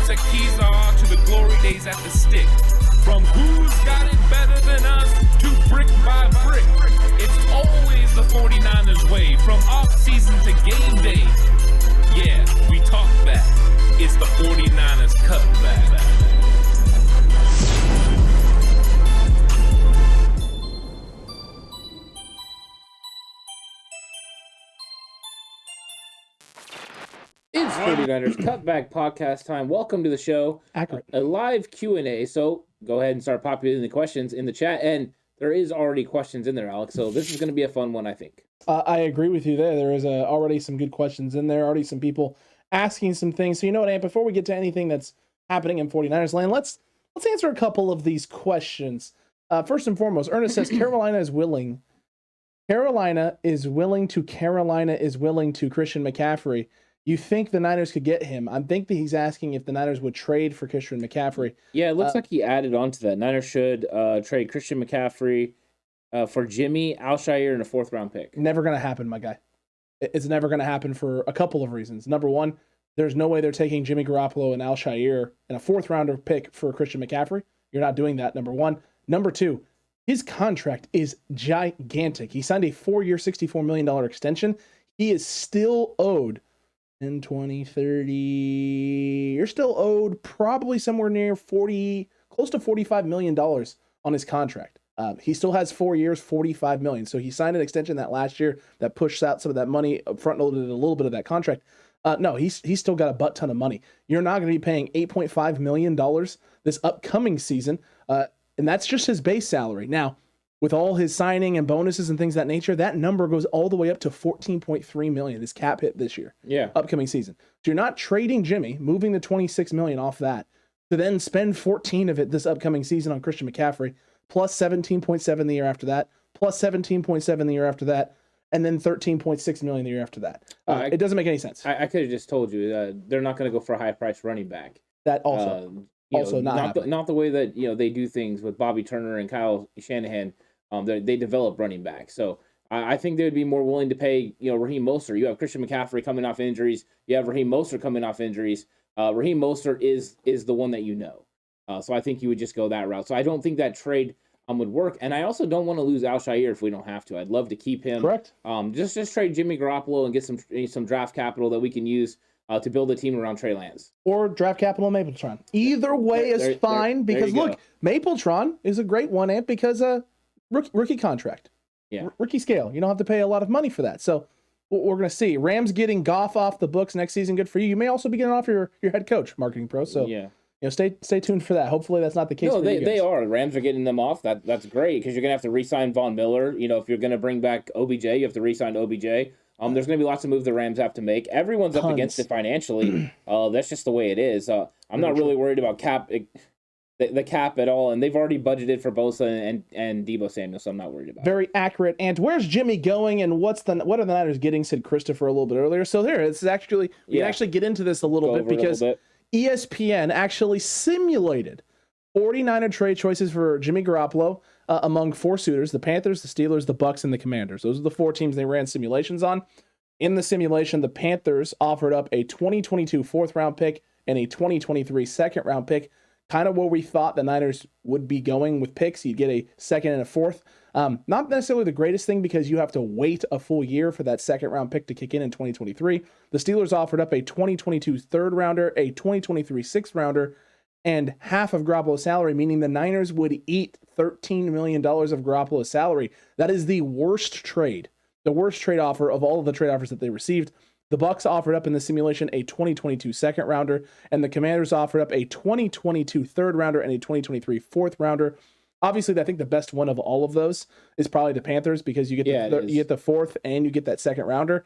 the keys are to the glory days at the stick. From who's got it better than us to brick by brick. It's always the 49ers way, from off-season to game day. Yeah, we talk back. It's the 49ers Cutback. It's 49ers Cutback Podcast time. Welcome to the show. Accurate. A live Q&A, so go ahead and start populating the questions in the chat. And there is already questions in there, Alex, so this is going to be a fun one, I think. I agree with you there. There is already some good questions in there, already some people asking some things. So you know what, Ant, before we get to anything that's happening in 49ers land, let's answer a couple of these questions. First and foremost, Ernest says Carolina is willing to Christian McCaffrey. You think the Niners could get him? I think that he's asking if the Niners would trade for Christian McCaffrey. Yeah, it looks like he added on to that. Niners should trade Christian McCaffrey for Jimmy, Alshire, and a fourth-round pick. Never going to happen, my guy. It's never going to happen for a couple of reasons. Number one, there's no way they're taking Jimmy Garoppolo and Alshire and a fourth-rounder pick for Christian McCaffrey. You're not doing that, number one. Number two, his contract is gigantic. He signed a 4-year, $64 million extension. He is still owed in 20, 30, you're still owed probably somewhere near close to $45 million on his contract. He still has 4 years, $45 million. So he signed an extension that last year that pushed out some of that money, front loaded a little bit of that contract. No, he's still got a butt ton of money. You're not going to be paying $8.5 million this upcoming season. And that's just his base salary. Now, with all his signing and bonuses and things of that nature, that number goes all the way up to $14.3 million, his cap hit this year, upcoming season. So you're not trading Jimmy, moving the $26 million off that, to then spend 14 of it this upcoming season on Christian McCaffrey, plus 17.7 the year after that, plus 17.7 the year after that, and then 13.6 million the year after that. It doesn't make any sense. I could have just told you they're not going to go for a high-priced running back. That also not the way that they do things with Bobby Turner and Kyle Shanahan. They develop running back. So I think they would be more willing to pay, Raheem Mostert. You have Christian McCaffrey coming off injuries. You have Raheem Mostert coming off injuries. Raheem Mostert is the one that So I think you would just go that route. So I don't think that trade would work. And I also don't want to lose Alshire if we don't have to. I'd love to keep him. Correct. Just trade Jimmy Garoppolo and get some draft capital that we can use to build a team around Trey Lance. Or draft capital in Mapletron. Either way is fine because, look, Mapletron is a great one, Ant, because rookie contract. Rookie scale. You don't have to pay a lot of money for that. So we're going to see. Rams getting Goff off the books next season. Good for you. You may also be getting off your head coach, marketing pro. So stay tuned for that. Hopefully that's not the case. No, they are. Rams are getting them off. That's great because you're going to have to re-sign Von Miller. If you're going to bring back OBJ, you have to re-sign OBJ. There's going to be lots of moves the Rams have to make. Everyone's up against it financially. That's just the way it is. I'm not really worried about the cap at all, and they've already budgeted for Bosa and Deebo Samuel, so I'm not worried about it. Very accurate. And where's Jimmy going, and what are the Niners getting, said Christopher a little bit earlier. So we can actually get into this a little bit because ESPN actually simulated 49er trade choices for Jimmy Garoppolo among 4 suitors: the Panthers, the Steelers, the Bucks, and the Commanders. Those are the 4 teams they ran simulations on. In the simulation, the Panthers offered up a 2022 4th-round pick and a 2023 2nd-round pick, kind of where we thought the Niners would be going with picks. You'd get a 2nd and a 4th. Not necessarily the greatest thing because you have to wait a full year for that 2nd-round pick to kick in 2023. The Steelers offered up a 2022 3rd-rounder, a 2023 6th-rounder, and half of Garoppolo's salary, meaning the Niners would eat $13 million of Garoppolo's salary. That is the worst trade offer of all of the trade offers that they received. The Bucks offered up in the simulation a 2022 2nd-rounder, and the Commanders offered up a 2022 3rd-rounder and a 2023 4th-rounder. Obviously, I think the best one of all of those is probably the Panthers because you get the 4th and you get that 2nd-rounder.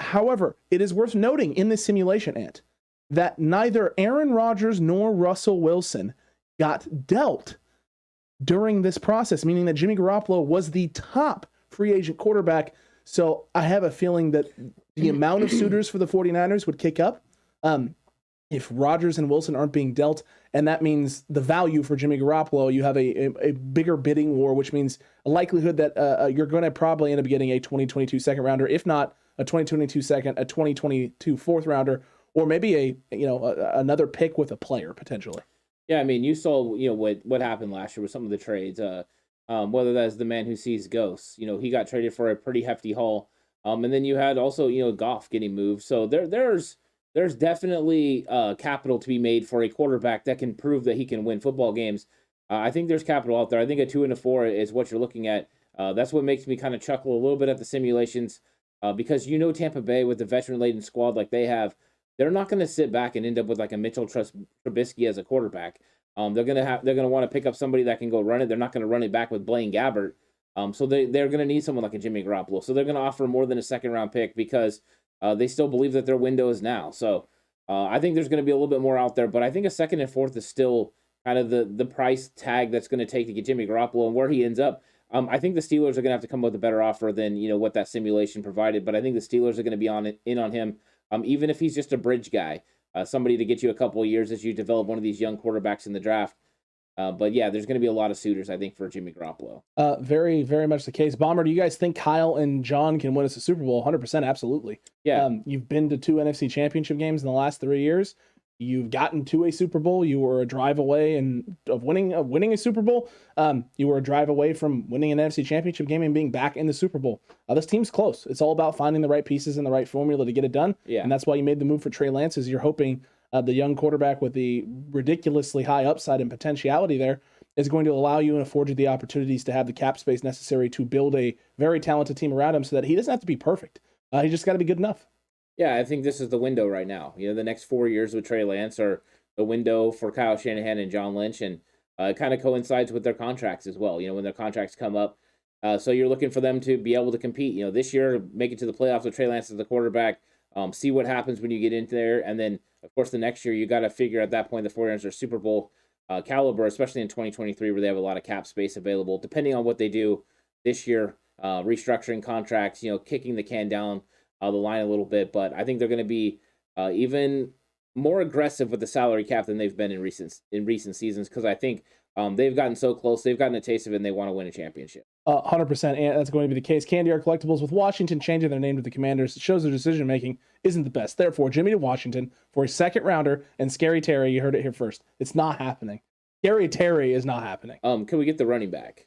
However, it is worth noting in this simulation, Ant, that neither Aaron Rodgers nor Russell Wilson got dealt during this process, meaning that Jimmy Garoppolo was the top free agent quarterback. So I have a feeling that the amount of suitors for the 49ers would kick up if Rodgers and Wilson aren't being dealt, and that means the value for Jimmy Garoppolo, you have a bigger bidding war, which means a likelihood that you're going to probably end up getting a 2022 2nd-rounder, if not a 2022 2nd, a 2022 4th-rounder, or maybe another pick with a player potentially. Yeah, I mean, you saw what happened last year with some of the trades. Whether that's the man who sees ghosts, he got traded for a pretty hefty haul. And then you had also Goff getting moved. So there's definitely capital to be made for a quarterback that can prove that he can win football games. I think there's capital out there. I think a 2 and a 4 is what you're looking at. That's what makes me kind of chuckle a little bit at the simulations, because Tampa Bay with the veteran-laden squad like they have, they're not going to sit back and end up with like a Mitchell Trubisky as a quarterback. They're gonna want to pick up somebody that can go run it. They're not going to run it back with Blaine Gabbert. So they're going to need someone like a Jimmy Garoppolo. So they're going to offer more than a second-round pick because they still believe that their window is now. So I think there's going to be a little bit more out there, but I think a 2nd and 4th is still kind of the price tag that's going to take to get Jimmy Garoppolo, and where he ends up. I think the Steelers are going to have to come up with a better offer than what that simulation provided. But I think the Steelers are going to be in on him, even if he's just a bridge guy, somebody to get you a couple of years as you develop one of these young quarterbacks in the draft. But yeah, there's going to be a lot of suitors, I think, for Jimmy Garoppolo. Very, very much the case. Bomber, do you guys think Kyle and John can win us a Super Bowl? 100%, absolutely. Yeah. You've been to 2 NFC Championship games in the last 3 years. You've gotten to a Super Bowl. You were a drive away of winning a Super Bowl. You were a drive away from winning an NFC Championship game and being back in the Super Bowl. This team's close. It's all about finding the right pieces and the right formula to get it done. Yeah. And that's why you made the move for Trey Lance, is you're hoping the young quarterback with the ridiculously high upside and potentiality there is going to allow you and afford you the opportunities to have the cap space necessary to build a very talented team around him so that he doesn't have to be perfect. He just got to be good enough. Yeah, I think this is the window right now. The next 4 years with Trey Lance are the window for Kyle Shanahan and John Lynch, and it kind of coincides with their contracts as well, when their contracts come up. So you're looking for them to be able to compete. This year, make it to the playoffs with Trey Lance as the quarterback, see what happens when you get into there. And then, of course, the next year, you got to figure at that point the 49ers are Super Bowl caliber, especially in 2023, where they have a lot of cap space available, depending on what they do this year, restructuring contracts, kicking the can down the line a little bit. But I think they're going to be even more aggressive with the salary cap than they've been in recent seasons, because I think they've gotten so close, they've gotten a taste of it, and they want to win a championship. 100%, and that's going to be the case. Candy Art Collectibles, with Washington changing their name to the Commanders, it shows their decision making isn't the best. Therefore, Jimmy to Washington for a 2nd rounder and Scary Terry. You heard it here first. It's not happening. Scary Terry is not happening. Can we get the running back?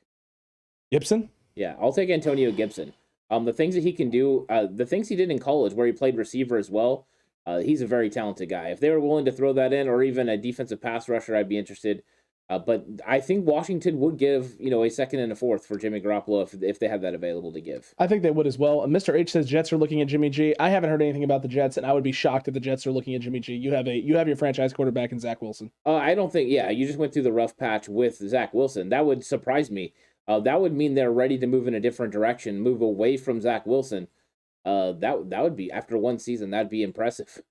Gibson? Yeah, I'll take Antonio Gibson. The things that he can do, the things he did in college where he played receiver as well, he's a very talented guy. If they were willing to throw that in, or even a defensive pass rusher, I'd be interested. But I think Washington would give, a 2nd and a 4th for Jimmy Garoppolo if they had that available to give. I think they would as well. Mr. H says Jets are looking at Jimmy G. I haven't heard anything about the Jets, and I would be shocked if the Jets are looking at Jimmy G. You have your franchise quarterback in Zach Wilson. I don't think, you just went through the rough patch with Zach Wilson. That would surprise me. That would mean they're ready to move in a different direction, move away from Zach Wilson. That would be, after one season, that'd be impressive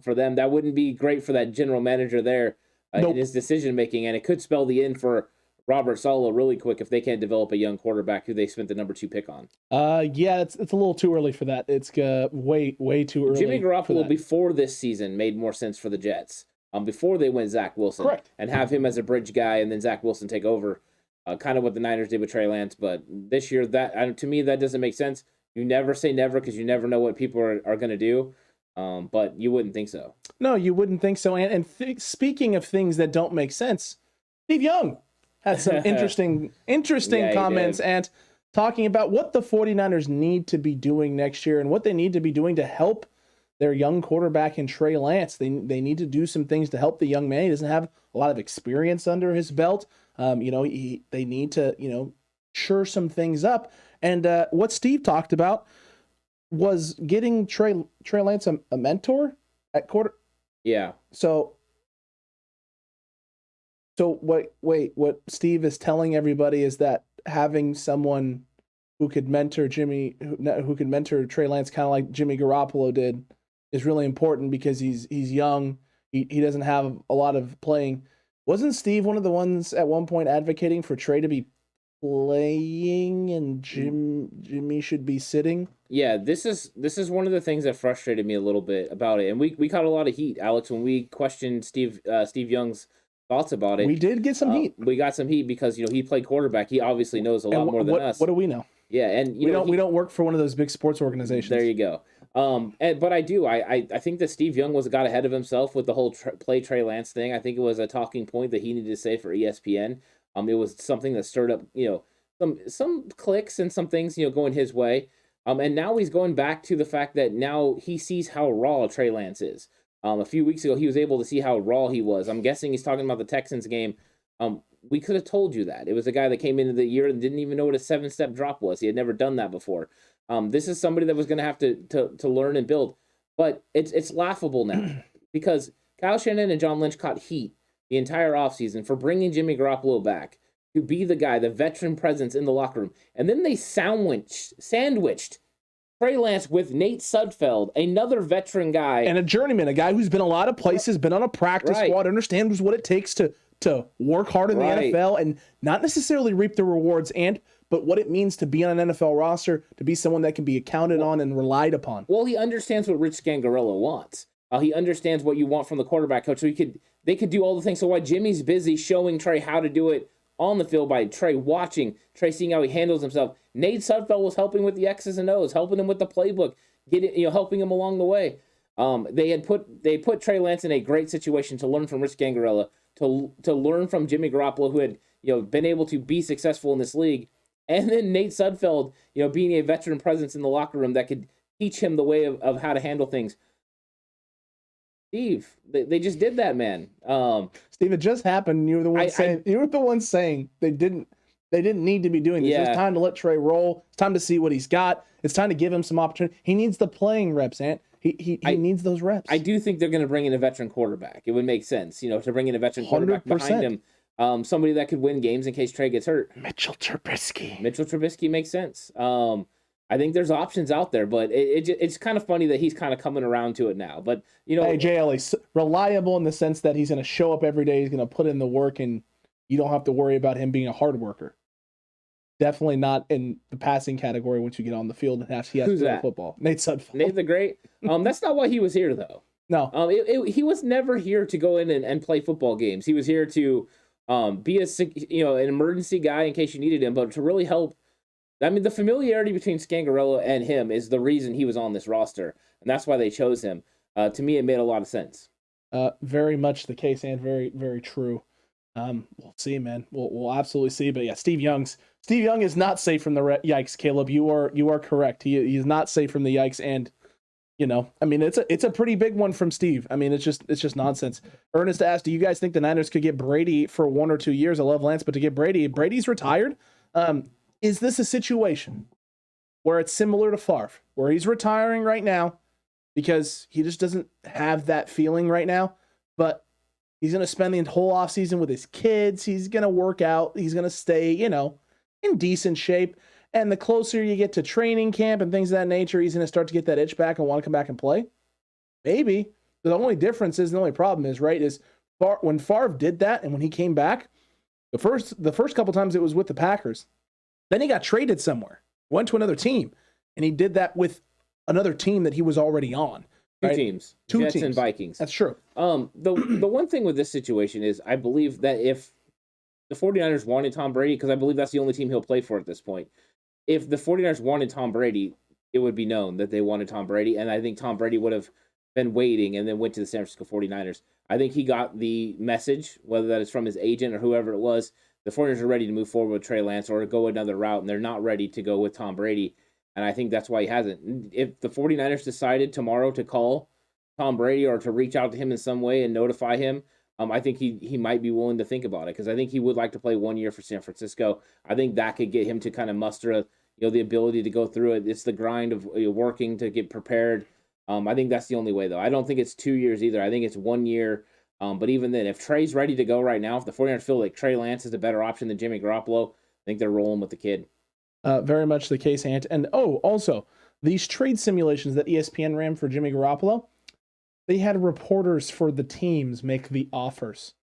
for them. That wouldn't be great for that general manager there. Nope. In his decision-making, and it could spell the end for Robert Saleh really quick if they can't develop a young quarterback who they spent the number 2 pick on. Yeah, it's a little too early for that. It's way too early. Jimmy Garoppolo before this season made more sense for the Jets. Before they went Zach Wilson. Correct. And have him as a bridge guy, and then Zach Wilson take over, kind of what the Niners did with Trey Lance. But this year, to me, that doesn't make sense. You never say never, because you never know what people are going to do. But you wouldn't think so. No, you wouldn't think so. And speaking of things that don't make sense, Steve Young had some interesting comments and talking about what the 49ers need to be doing next year and what they need to be doing to help their young quarterback in Trey Lance. They need to do some things to help the young man. He doesn't have a lot of experience under his belt. They need to, shore some things up. And what Steve talked about was getting Trey Lance a mentor at quarter. Yeah. So what Steve is telling everybody is that having someone who could mentor who could mentor Trey Lance, kind of like Jimmy Garoppolo did, is really important because he's young. He doesn't have a lot of playing. Wasn't Steve one of the ones at one point advocating for Trey to be playing and Jimmy should be sitting? Yeah, this is one of the things that frustrated me a little bit about it, and we caught a lot of heat, Alex, when we questioned Steve Young's thoughts about it. We did get some heat. We got some heat because he played quarterback. He obviously knows a lot more than us. What do we know? Yeah, and we don't work for one of those big sports organizations. There you go. But I think that Steve Young got ahead of himself with the whole play Trey Lance thing. I think it was a talking point that he needed to say for ESPN. It was something that stirred up, some clicks and some things, going his way. And now he's going back to the fact that now he sees how raw Trey Lance is. A few weeks ago, he was able to see how raw he was. I'm guessing he's talking about the Texans game. We could have told you that. It was a guy that came into the year and didn't even know what a 7-step drop was. He had never done that before. This is somebody that was going to have to learn and build. But it's laughable now because Kyle Shanahan and John Lynch caught heat the entire offseason for bringing Jimmy Garoppolo back to be the guy, the veteran presence in the locker room. And then they sandwiched Trey Lance with Nate Sudfeld, another veteran guy. And a journeyman, a guy who's been a lot of places, been on a practice squad, understands what it takes to work hard in the NFL and not necessarily reap the rewards, but what it means to be on an NFL roster, to be someone that can be counted on and relied upon. Well, he understands what Rich Scangarello wants. He understands what you want from the quarterback coach. So they could do all the things. So while Jimmy's busy showing Trey how to do it on the field by Trey watching, Trey seeing how he handles himself, Nate Sudfeld was helping with the X's and O's, helping him with the playbook, helping him along the way. They put Trey Lance in a great situation to learn from Rich Scangarello, to learn from Jimmy Garoppolo, who had been able to be successful in this league, and then Nate Sudfeld, being a veteran presence in the locker room that could teach him the way of how to handle things. Steve, they just did that, man. Steve, it just happened. You were the one saying they didn't need to be doing this. It's time to let Trey roll. It's time to see what he's got. It's time to give him some opportunity. He needs the playing reps, Ant. He needs those reps. I do think they're going to bring in a veteran quarterback. It would make sense, to bring in a veteran quarterback 100%. Behind him. Somebody that could win games in case Trey gets hurt. Mitchell Trubisky makes sense. I think there's options out there, but it's kind of funny that he's kind of coming around to it now. But, Hey, JL, reliable in the sense that he's going to show up every day. He's going to put in the work, and you don't have to worry about him being a hard worker. Definitely not in the passing category once you get on the field and he has to play football. Nate Sudfeld. Nate the Great. That's not why he was here, though. No. He was never here to go in and play football games. He was here to be an emergency guy in case you needed him, but to really help. I mean, the familiarity between Scangarello and him is the reason he was on this roster, and that's why they chose him. To me, it made a lot of sense. Very much the case, and very, very true. We'll see, man. We'll absolutely see. But yeah, Steve Young is not safe from the yikes. Caleb, you are correct. He is not safe from the yikes, and I mean, it's a pretty big one from Steve. I mean, it's just nonsense. Ernest asked, do you guys think the Niners could get Brady for 1 or 2 years? I love Lance, but to get Brady's retired. Is this a situation where it's similar to Favre, where he's retiring right now because he just doesn't have that feeling right now, but he's going to spend the whole offseason with his kids. He's going to work out. He's going to stay, in decent shape. And the closer you get to training camp and things of that nature, he's going to start to get that itch back and want to come back and play. Maybe. The only difference is, the only problem is, right, is when Favre did that and when he came back, the first couple times it was with the Packers. Then he got traded somewhere, went to another team, and he did that with another team that he was already on. Two right? teams. Two Jets teams. and Vikings. That's true. The one thing with this situation is I believe that if the 49ers wanted Tom Brady, because I believe that's the only team he'll play for at this point, if the 49ers wanted Tom Brady, it would be known that they wanted Tom Brady, and I think Tom Brady would have been waiting and then went to the San Francisco 49ers. I think he got the message, whether that is from his agent or whoever it was, the 49ers are ready to move forward with Trey Lance or to go another route, and they're not ready to go with Tom Brady. And I think that's why he hasn't. If the 49ers decided tomorrow to call Tom Brady or to reach out to him in some way and notify him, I think he might be willing to think about it, because I think he would like to play 1 year for San Francisco. I think that could get him to kind of muster the ability to go through it. It's the grind of working to get prepared. I think that's the only way, though. I don't think it's 2 years either. I think it's 1 year. But even then, if Trey's ready to go right now, if the 49ers feel like Trey Lance is a better option than Jimmy Garoppolo, I think they're rolling with the kid. Very much the case, Ant. And also, these trade simulations that ESPN ran for Jimmy Garoppolo, they had reporters for the teams make the offers.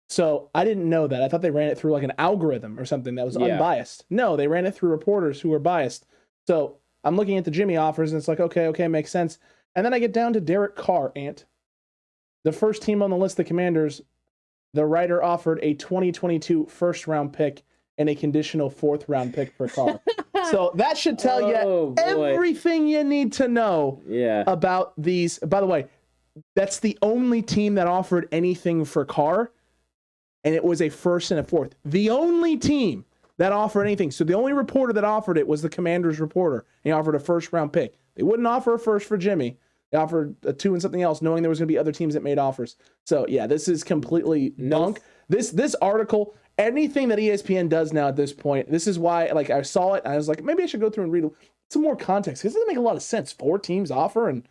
So I didn't know that. I thought they ran it through like an algorithm or something that was unbiased. No, they ran it through reporters who were biased. So I'm looking at the Jimmy offers, and it's like, okay, makes sense. And then I get down to Derek Carr, Ant. The first team on the list, the Commanders, the writer offered a 2022 first-round pick and a conditional fourth-round pick for Carr. So that should tell you everything you need to know about these. By the way, that's the only team that offered anything for Carr, and it was a first and a fourth. The only team that offered anything. So the only reporter that offered it was the Commanders reporter. He offered a first-round pick. They wouldn't offer a first for Jimmy. They offered a 2 and something else, knowing there was going to be other teams that made offers. So, yeah, this is completely bunk. This article, anything that ESPN does now at this point, this is why, like, I saw it, and I was like, maybe I should go through and read some more context, because it doesn't make a lot of sense. 4 teams offer, and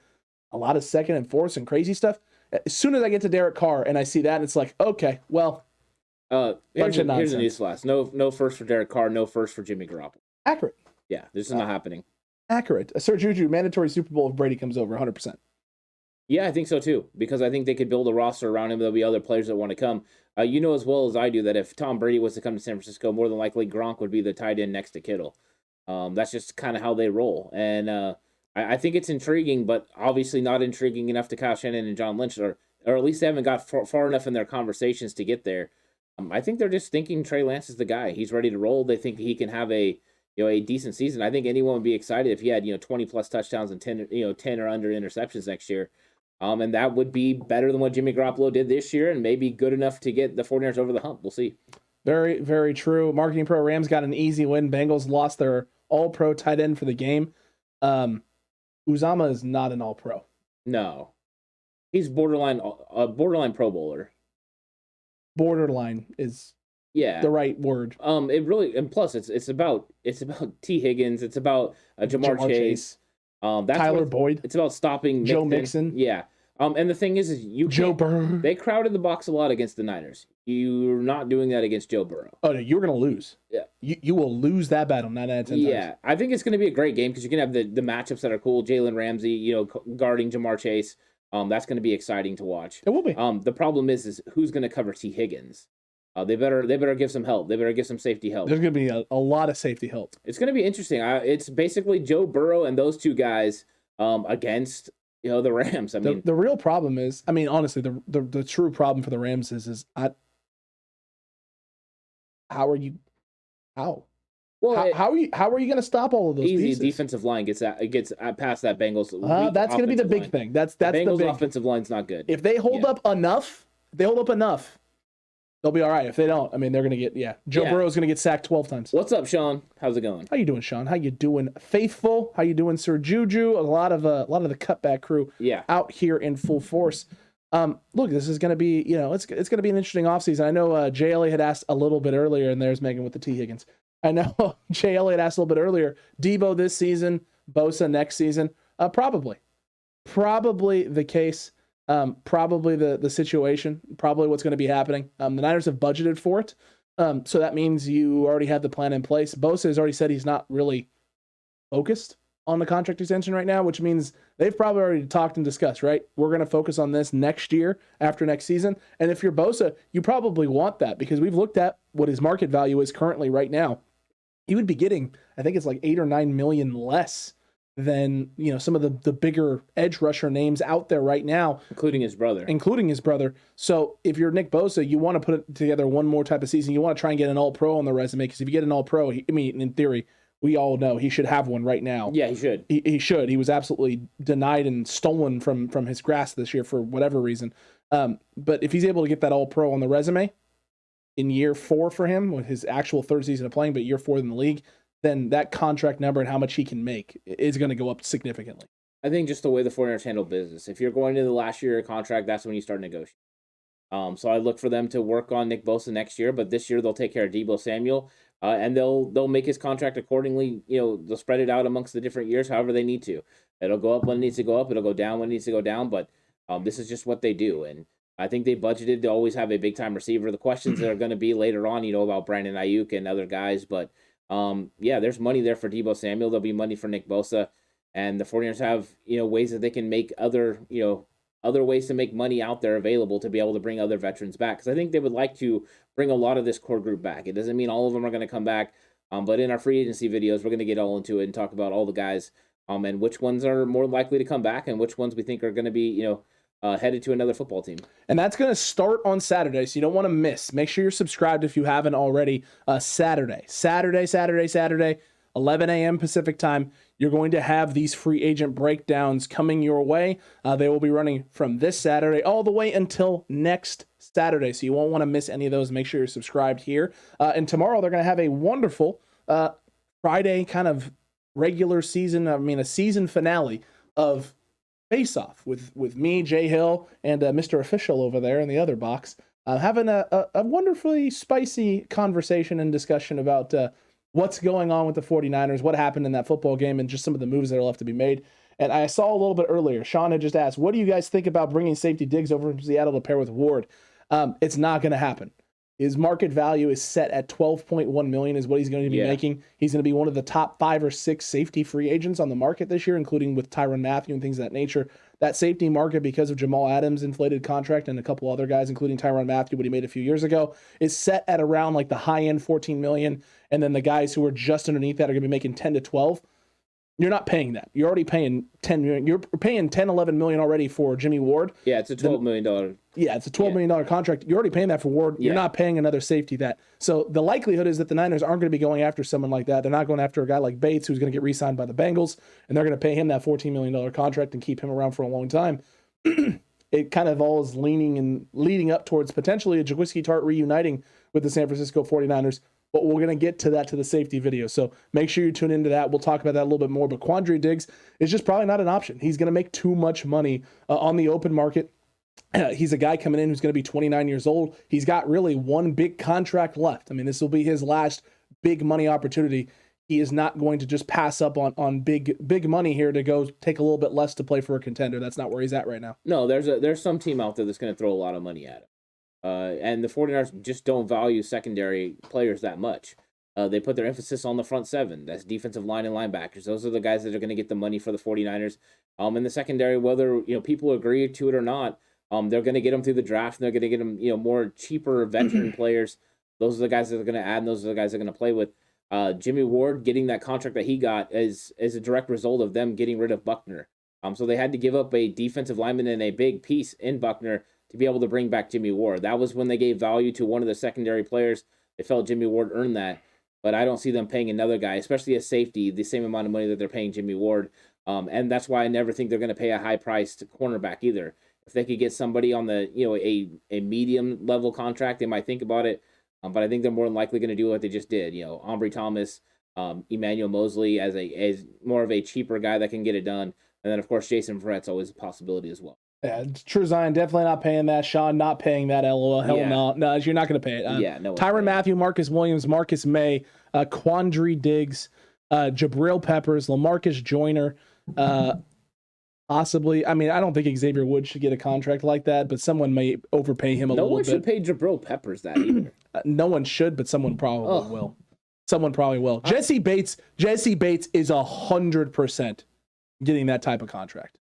a lot of second and fourths and crazy stuff. As soon as I get to Derek Carr and I see that, it's like, okay, well, here's a newsflash. No first for Derek Carr, no first for Jimmy Garoppolo. Accurate. Yeah, this is not happening. Accurate. Sir Juju, mandatory Super Bowl if Brady comes over, 100%. Yeah, I think so too, because I think they could build a roster around him. There'll be other players that want to come. You know as well as I do that if Tom Brady was to come to San Francisco, more than likely Gronk would be the tight end next to Kittle. That's just kind of how they roll. And I think it's intriguing, but obviously not intriguing enough to Kyle Shanahan and John Lynch, or at least they haven't got far enough in their conversations to get there. I think they're just thinking Trey Lance is the guy. He's ready to roll. They think he can have a decent season. I think anyone would be excited if he had 20 plus touchdowns and 10 or under interceptions next year. And that would be better than what Jimmy Garoppolo did this year, and maybe good enough to get the 49ers over the hump. We'll see. Very, very true. Marketing Pro Rams got an easy win. Bengals lost their all-pro tight end for the game. Uzama is not an all-pro. No. He's borderline Pro Bowler. Borderline is the right word. It really, and plus it's about T. Higgins. It's about Jamar Chase. That's Tyler Boyd. It's about stopping Joe Mixon. Yeah. And the thing is Joe Burrow. They crowded the box a lot against the Niners. You're not doing that against Joe Burrow. Oh no, you're gonna lose. Yeah. You will lose that battle 9 out of 10 times. Yeah, I think it's gonna be a great game because you can have the matchups that are cool. Jalen Ramsey, guarding Jamar Chase. That's gonna be exciting to watch. It will be. The problem is who's gonna cover T. Higgins. They better give some help. They better give some safety help. There's going to be a lot of safety help. It's going to be interesting. It's basically Joe Burrow and those two guys against the Rams. I mean, the real problem is, honestly, the true problem for the Rams is how are you how are you going to stop all of those easy pieces? Defensive line gets past that Bengals. That's going to be the big thing. That's the Bengals offensive line's not good. If they hold up enough, they'll be all right. If they don't, they're going to get, Joe Burrow's going to get sacked 12 times. What's up, Sean? How's it going? How you doing, Sean? How you doing, Faithful? How you doing, Sir Juju? A lot of the Cutback crew out here in full force. Look, this is going to be, it's going to be an interesting offseason. I know Jay Elliott had asked a little bit earlier, and there's Megan with the T. Higgins. I know Jay Elliott asked a little bit earlier, Debo this season, Bosa next season. Probably the case. Probably the situation, probably what's going to be happening. The Niners have budgeted for it. So that means you already have the plan in place. Bosa has already said he's not really focused on the contract extension right now, which means they've probably already talked and discussed, right? We're going to focus on this next year after next season. And if you're Bosa, you probably want that because we've looked at what his market value is currently right now. He would be getting, I think it's like 8 or 9 million less than some of the bigger edge rusher names out there right now, including his brother. So if you're Nick Bosa, you want to put together one more type of season. You want to try and get an All-Pro on the resume because if you get an All-Pro, in theory, we all know he should have one right now. Yeah, he should. He should. He was absolutely denied and stolen from his grasp this year for whatever reason. But if he's able to get that All-Pro on the resume in year 4 for him, with his actual third season of playing, but year 4 in the league, then that contract number and how much he can make is going to go up significantly. I think just the way the 49ers handle business. If you're going into the last year of contract, that's when you start negotiating. So I look for them to work on Nick Bosa next year, but this year they'll take care of Deebo Samuel, and they'll make his contract accordingly. They'll spread it out amongst the different years, however they need to. It'll go up when it needs to go up. It'll go down when it needs to go down. But this is just what they do, and I think they budgeted to always have a big time receiver. The questions that are going to be later on, about Brandon Ayuk and other guys, but. There's money there for Deebo Samuel. There'll be money for Nick Bosa, and the 49ers have, ways that they can make other ways to make money out there available to be able to bring other veterans back. Because I think they would like to bring a lot of this core group back. It doesn't mean all of them are going to come back, but in our free agency videos, we're going to get all into it and talk about all the guys, and which ones are more likely to come back and which ones we think are going to be, headed to another football team. And that's going to start on Saturday, so you don't want to miss. Make sure you're subscribed if you haven't already. Saturday. 11 a.m. Pacific time. You're going to have these free agent breakdowns coming your way. They will be running from this Saturday all the way until next Saturday, so you won't want to miss any of those. Make sure you're subscribed here. And tomorrow they're going to have a wonderful Friday kind of regular season, a season finale of Face Off with me, Jay Hill, and Mr. Official over there in the other box, having a wonderfully spicy conversation and discussion about what's going on with the 49ers, what happened in that football game, and just some of the moves that are left to be made. And I saw a little bit earlier, Sean had just asked, what do you guys think about bringing safety Diggs over from Seattle to pair with Ward? It's not going to happen. His market value is set at $12.1 million is what he's going to be making. He's going to be one of the top 5 or 6 safety free agents on the market this year, including with Tyrann Mathieu and things of that nature. That safety market, because of Jamal Adams' inflated contract and a couple other guys, including Tyrann Mathieu, what he made a few years ago, is set at around like the high end $14 million. And then the guys who are just underneath that are going to be making 10 to 12. You're not paying that. You're already paying $10 million. You're paying $10, $11 million already for Jimmy Ward. Yeah, it's a $12 million. Yeah, it's a $12 million contract. You're already paying that for Ward. You're not paying another safety that. So the likelihood is that the Niners aren't going to be going after someone like that. They're not going after a guy like Bates, who's going to get re-signed by the Bengals, and they're going to pay him that $14 million contract and keep him around for a long time. It kind of all is leading up towards potentially a Jaquiski Tartt reuniting with the San Francisco 49ers. But we're going to get to that to the safety video. So make sure you tune into that. We'll talk about that a little bit more. But Quandre Diggs is just probably not an option. He's going to make too much money on the open market. He's a guy coming in who's going to be 29 years old. He's got really one big contract left. I mean, this will be his last big money opportunity. He is not going to just pass up on big money here to go take a little bit less to play for a contender. That's not where he's at right now. No, there's some team out there that's going to throw a lot of money at him. And the 49ers just don't value secondary players that much. They put their emphasis on the front 7. That's defensive line and linebackers. Those are the guys that are going to get the money for the 49ers. In the secondary, whether people agree to it or not, they're going to get them through the draft, and they're going to get them more cheaper veteran players. Those are the guys that are going to add, and those are the guys they're going to play with. Jimmy Ward getting that contract that he got is a direct result of them getting rid of Buckner. So they had to give up a defensive lineman and a big piece in Buckner to be able to bring back Jimmy Ward. That was when they gave value to one of the secondary players. They felt Jimmy Ward earned that, but I don't see them paying another guy, especially a safety, the same amount of money that they're paying Jimmy Ward. And that's why I never think they're going to pay a high-priced cornerback either. If they could get somebody on the a medium-level contract, they might think about it. But I think they're more than likely going to do what they just did. Ambry Thomas, Emmanuel Mosley as more of a cheaper guy that can get it done. And then, of course, Jason Verrett's always a possibility as well. Yeah, True Zion definitely not paying that. Sean not paying that. LOL. Hell no. No, you're not going to pay it. No. Tyrann Mathieu, Marcus Williams, Marcus May, Quandre Diggs, Jabril Peppers, LaMarcus Joyner, possibly. I mean, I don't think Xavier Woods should get a contract like that, but someone may overpay him a little bit. No one should pay Jabril Peppers that either. No one should, but someone probably will. Someone probably will. Jesse Bates is 100% getting that type of contract.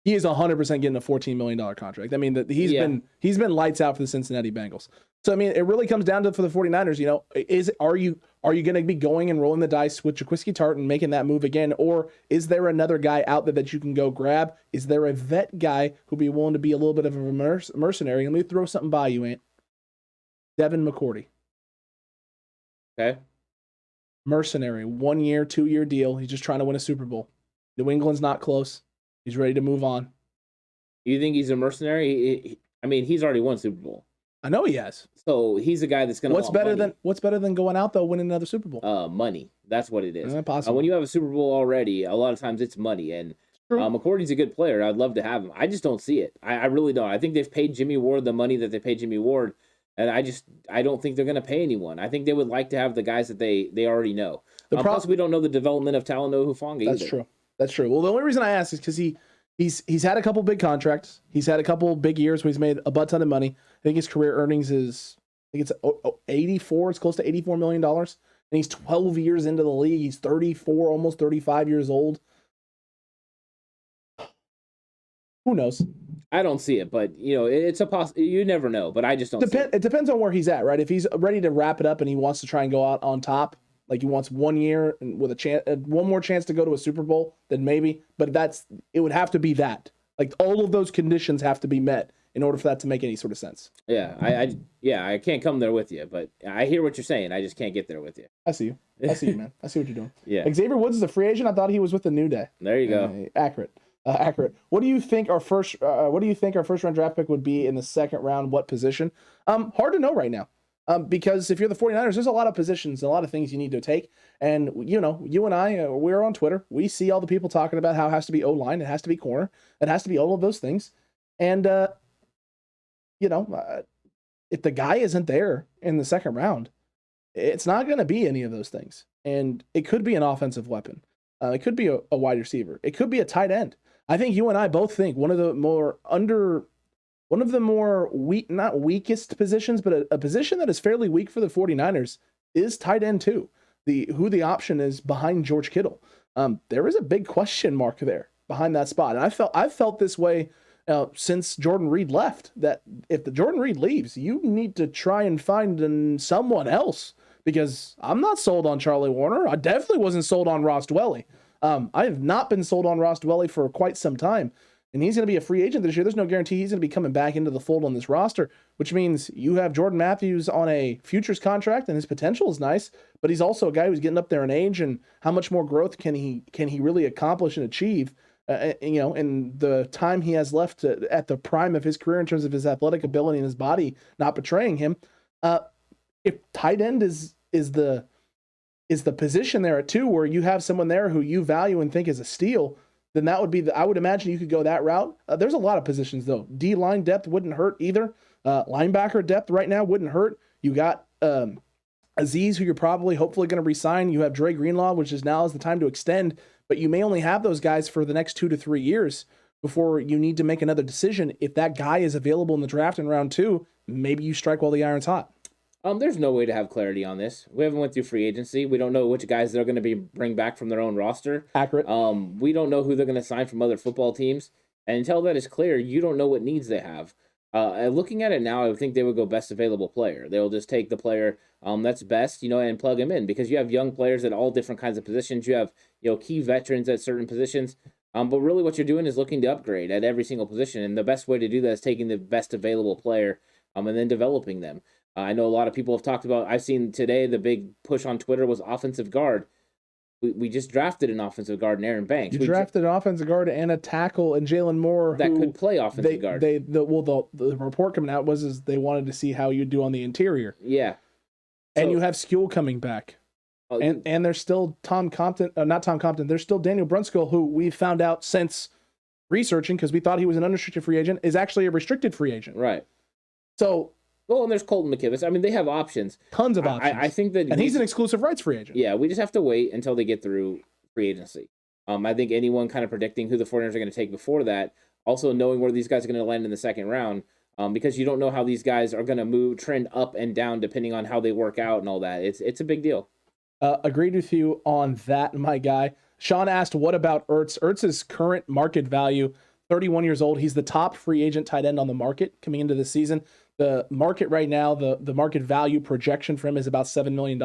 He is 100% getting a $14 million contract. I mean, he's been lights out for the Cincinnati Bengals. So I mean, it really comes down to for the 49ers. Are you going to be going and rolling the dice with Jaquiski Tartt and making that move again, or is there another guy out there that you can go grab? Is there a vet guy who'd be willing to be a little bit of a mercenary? Let me throw something by you, Ant. Devin McCourty. Okay. Mercenary, 1 year, 2 year deal. He's just trying to win a Super Bowl. New England's not close. He's ready to move on. You think he's a mercenary? I mean, he's already won Super Bowl. I know he has. So he's a guy that's going to. What's better than going out though, winning another Super Bowl? Money. That's what it is. Possible. When you have a Super Bowl already, a lot of times it's money. And McCourty's a good player. I'd love to have him. I just don't see it. I really don't. I think they've paid Jimmy Ward the money that they paid Jimmy Ward, and I don't think they're going to pay anyone. I think they would like to have the guys that they already know. Plus, we don't know the development of Talanoa Hufanga either. That's true. Well, the only reason I ask is because he's had a couple big contracts. He's had a couple big years where he's made a butt ton of money. I think his career earnings is, I think it's 84. It's close to $84 million. And he's 12 years into the league. He's 34, almost 35 years old. Who knows? I don't see it, but it's a you never know. But I just don't. See it. It depends on where he's at, right? If he's ready to wrap it up and he wants to try and go out on top, like he wants 1 year and with a chance, one more chance to go to a Super Bowl, then maybe. But it would have to be that. Like all of those conditions have to be met in order for that to make any sort of sense. Yeah, I can't come there with you, but I hear what you're saying. I just can't get there with you. I see you. Man. I see what you're doing. Yeah. Xavier Woods is a free agent. I thought he was with the New Day. There you go. Accurate. What do you think our first round draft pick would be in the second round? What position? Hard to know right now. Because if you're the 49ers, there's a lot of positions, a lot of things you need to take. And, you and I, we're on Twitter. We see all the people talking about how it has to be O-line, it has to be corner, it has to be all of those things. And, if the guy isn't there in the second round, it's not going to be any of those things. And it could be an offensive weapon. It could be a wide receiver. It could be a tight end. I think you and I both think one of the more not weakest positions, but a position that is fairly weak for the 49ers is tight end too. Who the option is behind George Kittle. There is a big question mark there behind that spot. And I've felt this way since Jordan Reed left, that if the Jordan Reed leaves, you need to try and find someone else, because I'm not sold on Charlie Warner. I definitely wasn't sold on Ross Dwelly. I have not been sold on Ross Dwelly for quite some time. And he's going to be a free agent this year. There's no guarantee he's going to be coming back into the fold on this roster, which means you have Jordan Matthews on a futures contract, and his potential is nice, but he's also a guy who's getting up there in age, and how much more growth can he really accomplish and achieve, in the time he has left at the prime of his career in terms of his athletic ability and his body not betraying him. If tight end is the position there at 2 where you have someone there who you value and think is a steal, then that would be I would imagine you could go that route. There's a lot of positions though. D-line depth wouldn't hurt either. Linebacker depth right now wouldn't hurt. You got Azeez, who you're hopefully going to re-sign. You have Dre Greenlaw, which is now is the time to extend, but you may only have those guys for the next 2 to 3 years before you need to make another decision. If that guy is available in the draft in round 2, maybe you strike while the iron's hot. There's no way to have clarity on this. We haven't went through free agency. We don't know which guys they're going to bring back from their own roster. Accurate. We don't know who they're going to sign from other football teams. And until that is clear, you don't know what needs they have. Looking at it now, I would think they would go best available player. They'll just take the player that's best, and plug him in, because you have young players at all different kinds of positions. You have, key veterans at certain positions. But really what you're doing is looking to upgrade at every single position. And the best way to do that is taking the best available player and then developing them. I know a lot of people have talked about, I've seen today, the big push on Twitter was offensive guard. We just drafted an offensive guard in Aaron Banks. You drafted an offensive guard and a tackle and Jalen Moore that could play offensive guard. The report coming out was they wanted to see how you do on the interior. Yeah. And you have Skule coming back. And there's still there's still Daniel Brunskill, who we found out since researching, because we thought he was an unrestricted free agent, is actually a restricted free agent. Right. So... Well, and there's Colton McKivitz. I mean, they have options. Tons of options. I think that... And he's an exclusive rights free agent. Yeah, we just have to wait until they get through free agency. I think anyone kind of predicting who the 49ers are going to take before that, also knowing where these guys are going to land in the second round, because you don't know how these guys are going to trend up and down depending on how they work out and all that. It's a big deal. Agreed with you on that, my guy. Sean asked, what about Ertz? Ertz's current market value, 31 years old. He's the top free agent tight end on the market coming into the season. The market right now, the market value projection for him is about $7 million,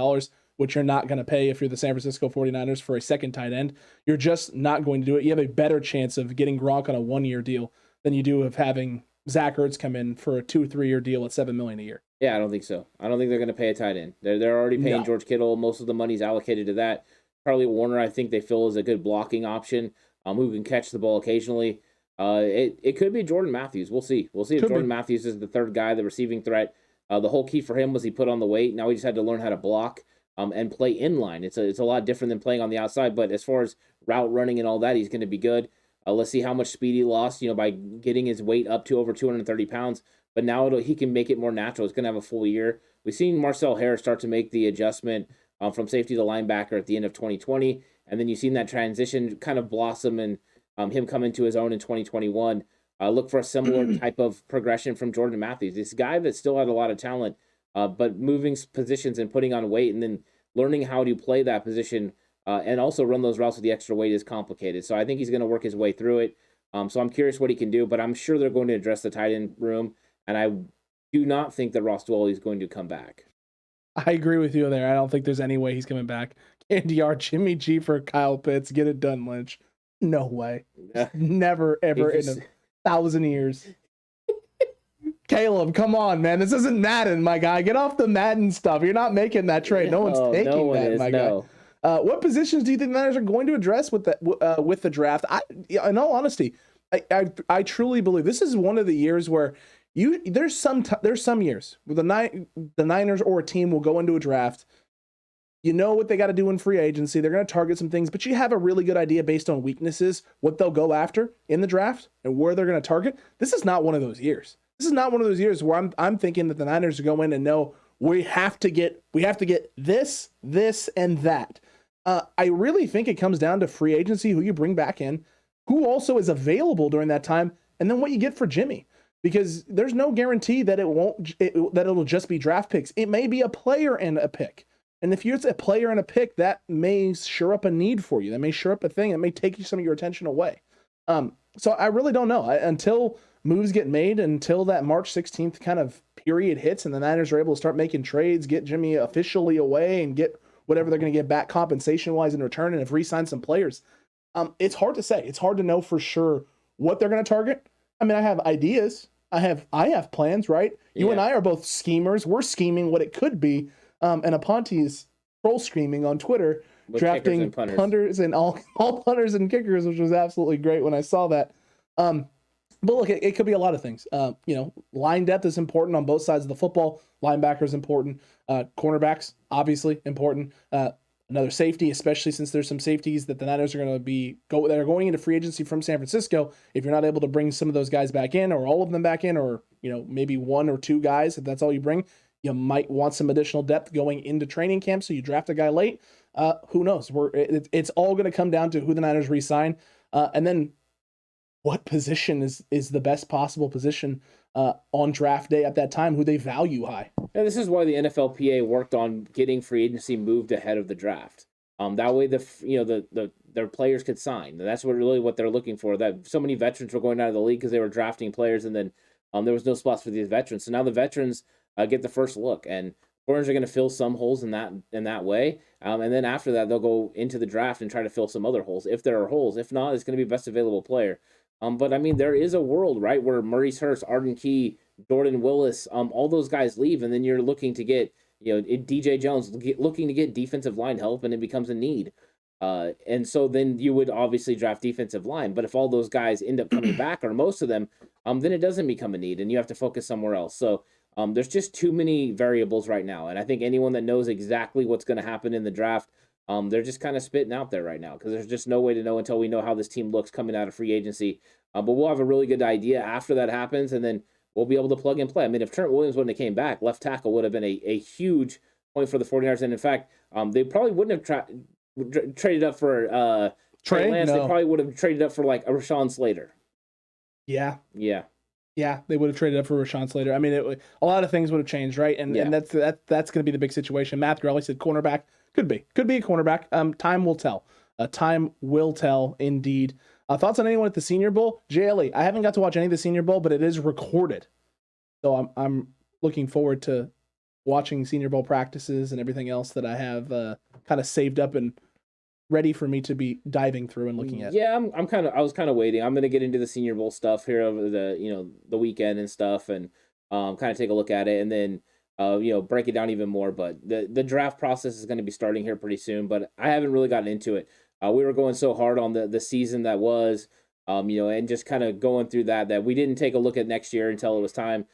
which you're not going to pay if you're the San Francisco 49ers for a second tight end. You're just not going to do it. You have a better chance of getting Gronk on a 1-year deal than you do of having Zach Ertz come in for a 2-3-year deal at $7 million a year. Yeah, I don't think so. I don't think they're going to pay a tight end. They're already paying George Kittle. Most of the money's allocated to that. Charlie Warner, I think they feel is a good blocking option, who can catch the ball occasionally. It could be Jordan Matthews. We'll see. We'll see if Jordan Matthews is the third guy, the receiving threat. The whole key for him was he put on the weight. Now he just had to learn how to block and play inline. It's a lot different than playing on the outside. But as far as route running and all that, he's going to be good. Let's see how much speed he lost, by getting his weight up to over 230 pounds. But now he can make it more natural. It's going to have a full year. We've seen Marcel Harris start to make the adjustment from safety to linebacker at the end of 2020. And then you've seen that transition kind of blossom and him come into his own in 2021. Look for a similar type of progression from Jordan Matthews. This guy that still had a lot of talent, but moving positions and putting on weight and then learning how to play that position and also run those routes with the extra weight is complicated. So I think he's going to work his way through it. So I'm curious what he can do, but I'm sure they're going to address the tight end room. And I do not think that Ross Dwelly is going to come back. I agree with you there. I don't think there's any way he's coming back. NDR, Jimmy G for Kyle Pitts. Get it done, Lynch. No way. Never, ever in 1,000 years. Caleb, come on, man. This isn't Madden, my guy. Get off the Madden stuff. You're not making that trade. No one's taking that, my guy. What positions do you think the Niners are going to address with the draft? In all honesty, I truly believe this is one of the years where there's some years where the Niners or a team will go into a draft. You know what they got to do in free agency. They're going to target some things, but you have a really good idea based on weaknesses, what they'll go after in the draft and where they're going to target. This is not one of those years. This is not one of those years where I'm thinking that the Niners go in and know we have to get this, and that. I really think it comes down to free agency, who you bring back in, who also is available during that time, and then what you get for Jimmy. Because there's no guarantee that it'll just be draft picks. It may be a player and a pick. And if it's a player and a pick, that may shore up a need for you. That may shore up a thing. It may take some of your attention away. So I really don't know. Until moves get made, until that March 16th kind of period hits and the Niners are able to start making trades, get Jimmy officially away and get whatever they're going to get back compensation-wise in return and have re-signed some players, it's hard to say. It's hard to know for sure what they're going to target. I mean, I have ideas. I have plans, right? Yeah. You and I are both schemers. We're scheming what it could be. And Aponte is troll screaming on Twitter, with drafting punters and all punters and kickers, which was absolutely great when I saw that. But look, it could be a lot of things. Line depth is important on both sides of the football. Linebacker is important. Cornerbacks, obviously important. Another safety, especially since there's some safeties that the Niners are going to that are going into free agency from San Francisco. If you're not able to bring some of those guys back in, or all of them back in, or maybe one or two guys, if that's all you bring, you might want some additional depth going into training camp, so you draft a guy late. Who knows? It's all going to come down to who the Niners re-sign, and then what position is the best possible position on draft day at that time, who they value high. And this is why the NFLPA worked on getting free agency moved ahead of the draft. That way their players could sign. That's what they're looking for. That so many veterans were going out of the league because they were drafting players, and then there was no spots for these veterans. So now the veterans get the first look, and Foreigners are going to fill some holes in that way, and then after that they'll go into the draft and try to fill some other holes if there are holes. If not, it's going to be best available player. But I mean, there is a world, right, where Maurice Hurst, Arden Key, Jordan Willis, all those guys leave, and then you're looking to get DJ Jones looking to get defensive line help, and it becomes a need. And so then you would obviously draft defensive line. But if all those guys end up coming back, or most of them, then it doesn't become a need, and you have to focus somewhere else. So there's just too many variables right now. And I think anyone that knows exactly what's going to happen in the draft, they're just kind of spitting out there right now, because there's just no way to know until we know how this team looks coming out of free agency. But we'll have a really good idea after that happens, and then we'll be able to plug and play. I mean, if Trent Williams wouldn't have came back, left tackle would have been a huge point for the 49ers. And in fact, they probably wouldn't have traded up for Trey Lance. No. They probably would have traded up for like a Rashawn Slater. Yeah. Yeah. Yeah, they would have traded up for Rashawn Slater. I mean, a lot of things would have changed, right? And that's going to be the big situation. Matt Grelly said cornerback. Could be a cornerback. Time will tell. Time will tell, indeed. Thoughts on anyone at the Senior Bowl? JLE, I haven't got to watch any of the Senior Bowl, but it is recorded. So I'm looking forward to watching Senior Bowl practices and everything else that I have kind of saved up and ready for me to be diving through and looking at. Yeah, I was kind of waiting. I'm going to get into the Senior Bowl stuff here over the weekend and stuff, and kind of take a look at it, and then break it down even more. But the draft process is going to be starting here pretty soon, but I haven't really gotten into it. We were going so hard on the season that was, and just kind of going through that we didn't take a look at next year until it was time.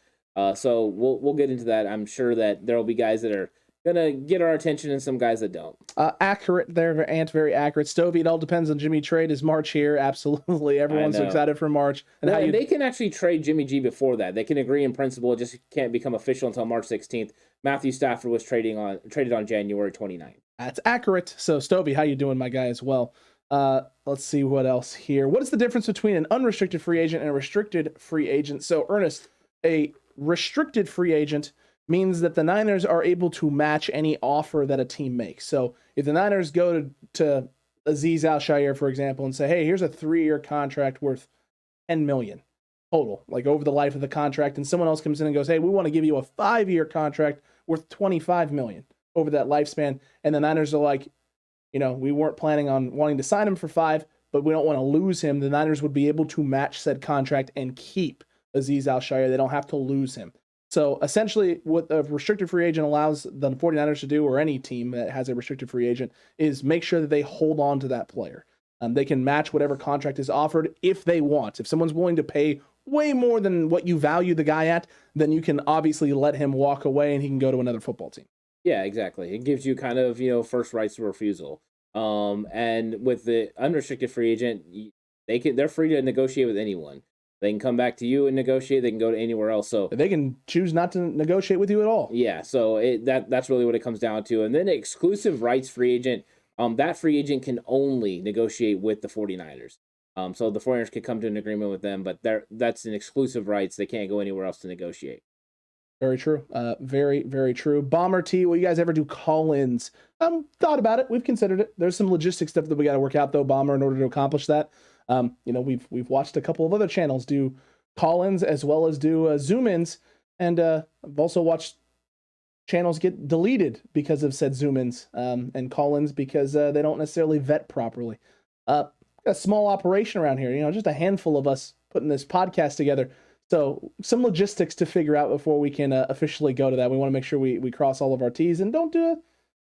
So we'll get into that. I'm sure that there will be guys that are gonna get our attention and some guys that don't. Accurate there, Ant, very accurate. Stovey, it all depends on Jimmy trade. Is March here? Absolutely. Everyone's excited for March. And they can actually trade Jimmy G before that. They can agree in principle. It just can't become official until March 16th. Matthew Stafford was traded on January 29th. That's accurate. So Stovey, how you doing, my guy, as well? Let's see what else here. What is the difference between an unrestricted free agent and a restricted free agent? So Ernest, a restricted free agent means that the Niners are able to match any offer that a team makes. So if the Niners go to Azeez Al-Shaair, for example, and say, hey, here's a 3-year contract worth $10 million total, like over the life of the contract, and someone else comes in and goes, hey, we want to give you a 5-year contract worth $25 million over that lifespan, and the Niners are like, we weren't planning on wanting to sign him for 5, but we don't want to lose him, the Niners would be able to match said contract and keep Azeez Al-Shaair. They don't have to lose him. So essentially what a restricted free agent allows the 49ers to do, or any team that has a restricted free agent, is make sure that they hold on to that player. They can match whatever contract is offered if they want. If someone's willing to pay way more than what you value the guy at, then you can obviously let him walk away and he can go to another football team. Yeah, exactly. It gives you kind of, first rights to refusal. And with the unrestricted free agent, they're free to negotiate with anyone. They can come back to you and negotiate. They can go to anywhere else. So they can choose not to negotiate with you at all. Yeah. So that's really what it comes down to. And then exclusive rights free agent, that free agent can only negotiate with the 49ers. So the 49ers could come to an agreement with them, but that's an exclusive rights. They can't go anywhere else to negotiate. Very true. Very, very true. Bomber T, will you guys ever do call-ins? Thought about it. We've considered it. There's some logistic stuff that we got to work out, though, Bomber, in order to accomplish that. We've watched a couple of other channels do call-ins as well as do Zoom-ins, and I've also watched channels get deleted because of said Zoom-ins and call-ins because they don't necessarily vet properly. A small operation around here, just a handful of us putting this podcast together. So some logistics to figure out before we can officially go to that. We want to make sure we cross all of our T's and don't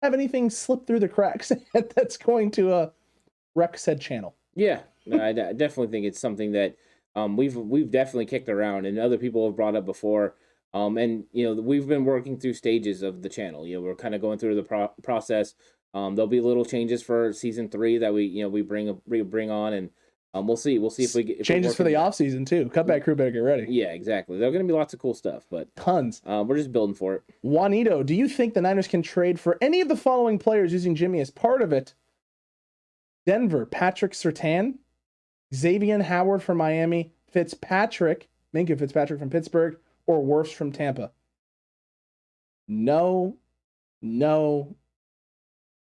have anything slip through the cracks that's going to wreck said channel. Yeah, I definitely think it's something that we've definitely kicked around and other people have brought up before. And we've been working through stages of the channel. We're kind of going through the process. There'll be little changes for season 3 that we bring on, and we'll see if we get changes for the off season too. Cutback crew better get ready. Yeah, exactly. There's going to be lots of cool stuff, but tons. We're just building for it. Juanito, do you think the Niners can trade for any of the following players using Jimmy as part of it? Denver, Patrick Surtain, Xavier Howard from Miami, Minkah Fitzpatrick from Pittsburgh, or Wirfs from Tampa? No, and no.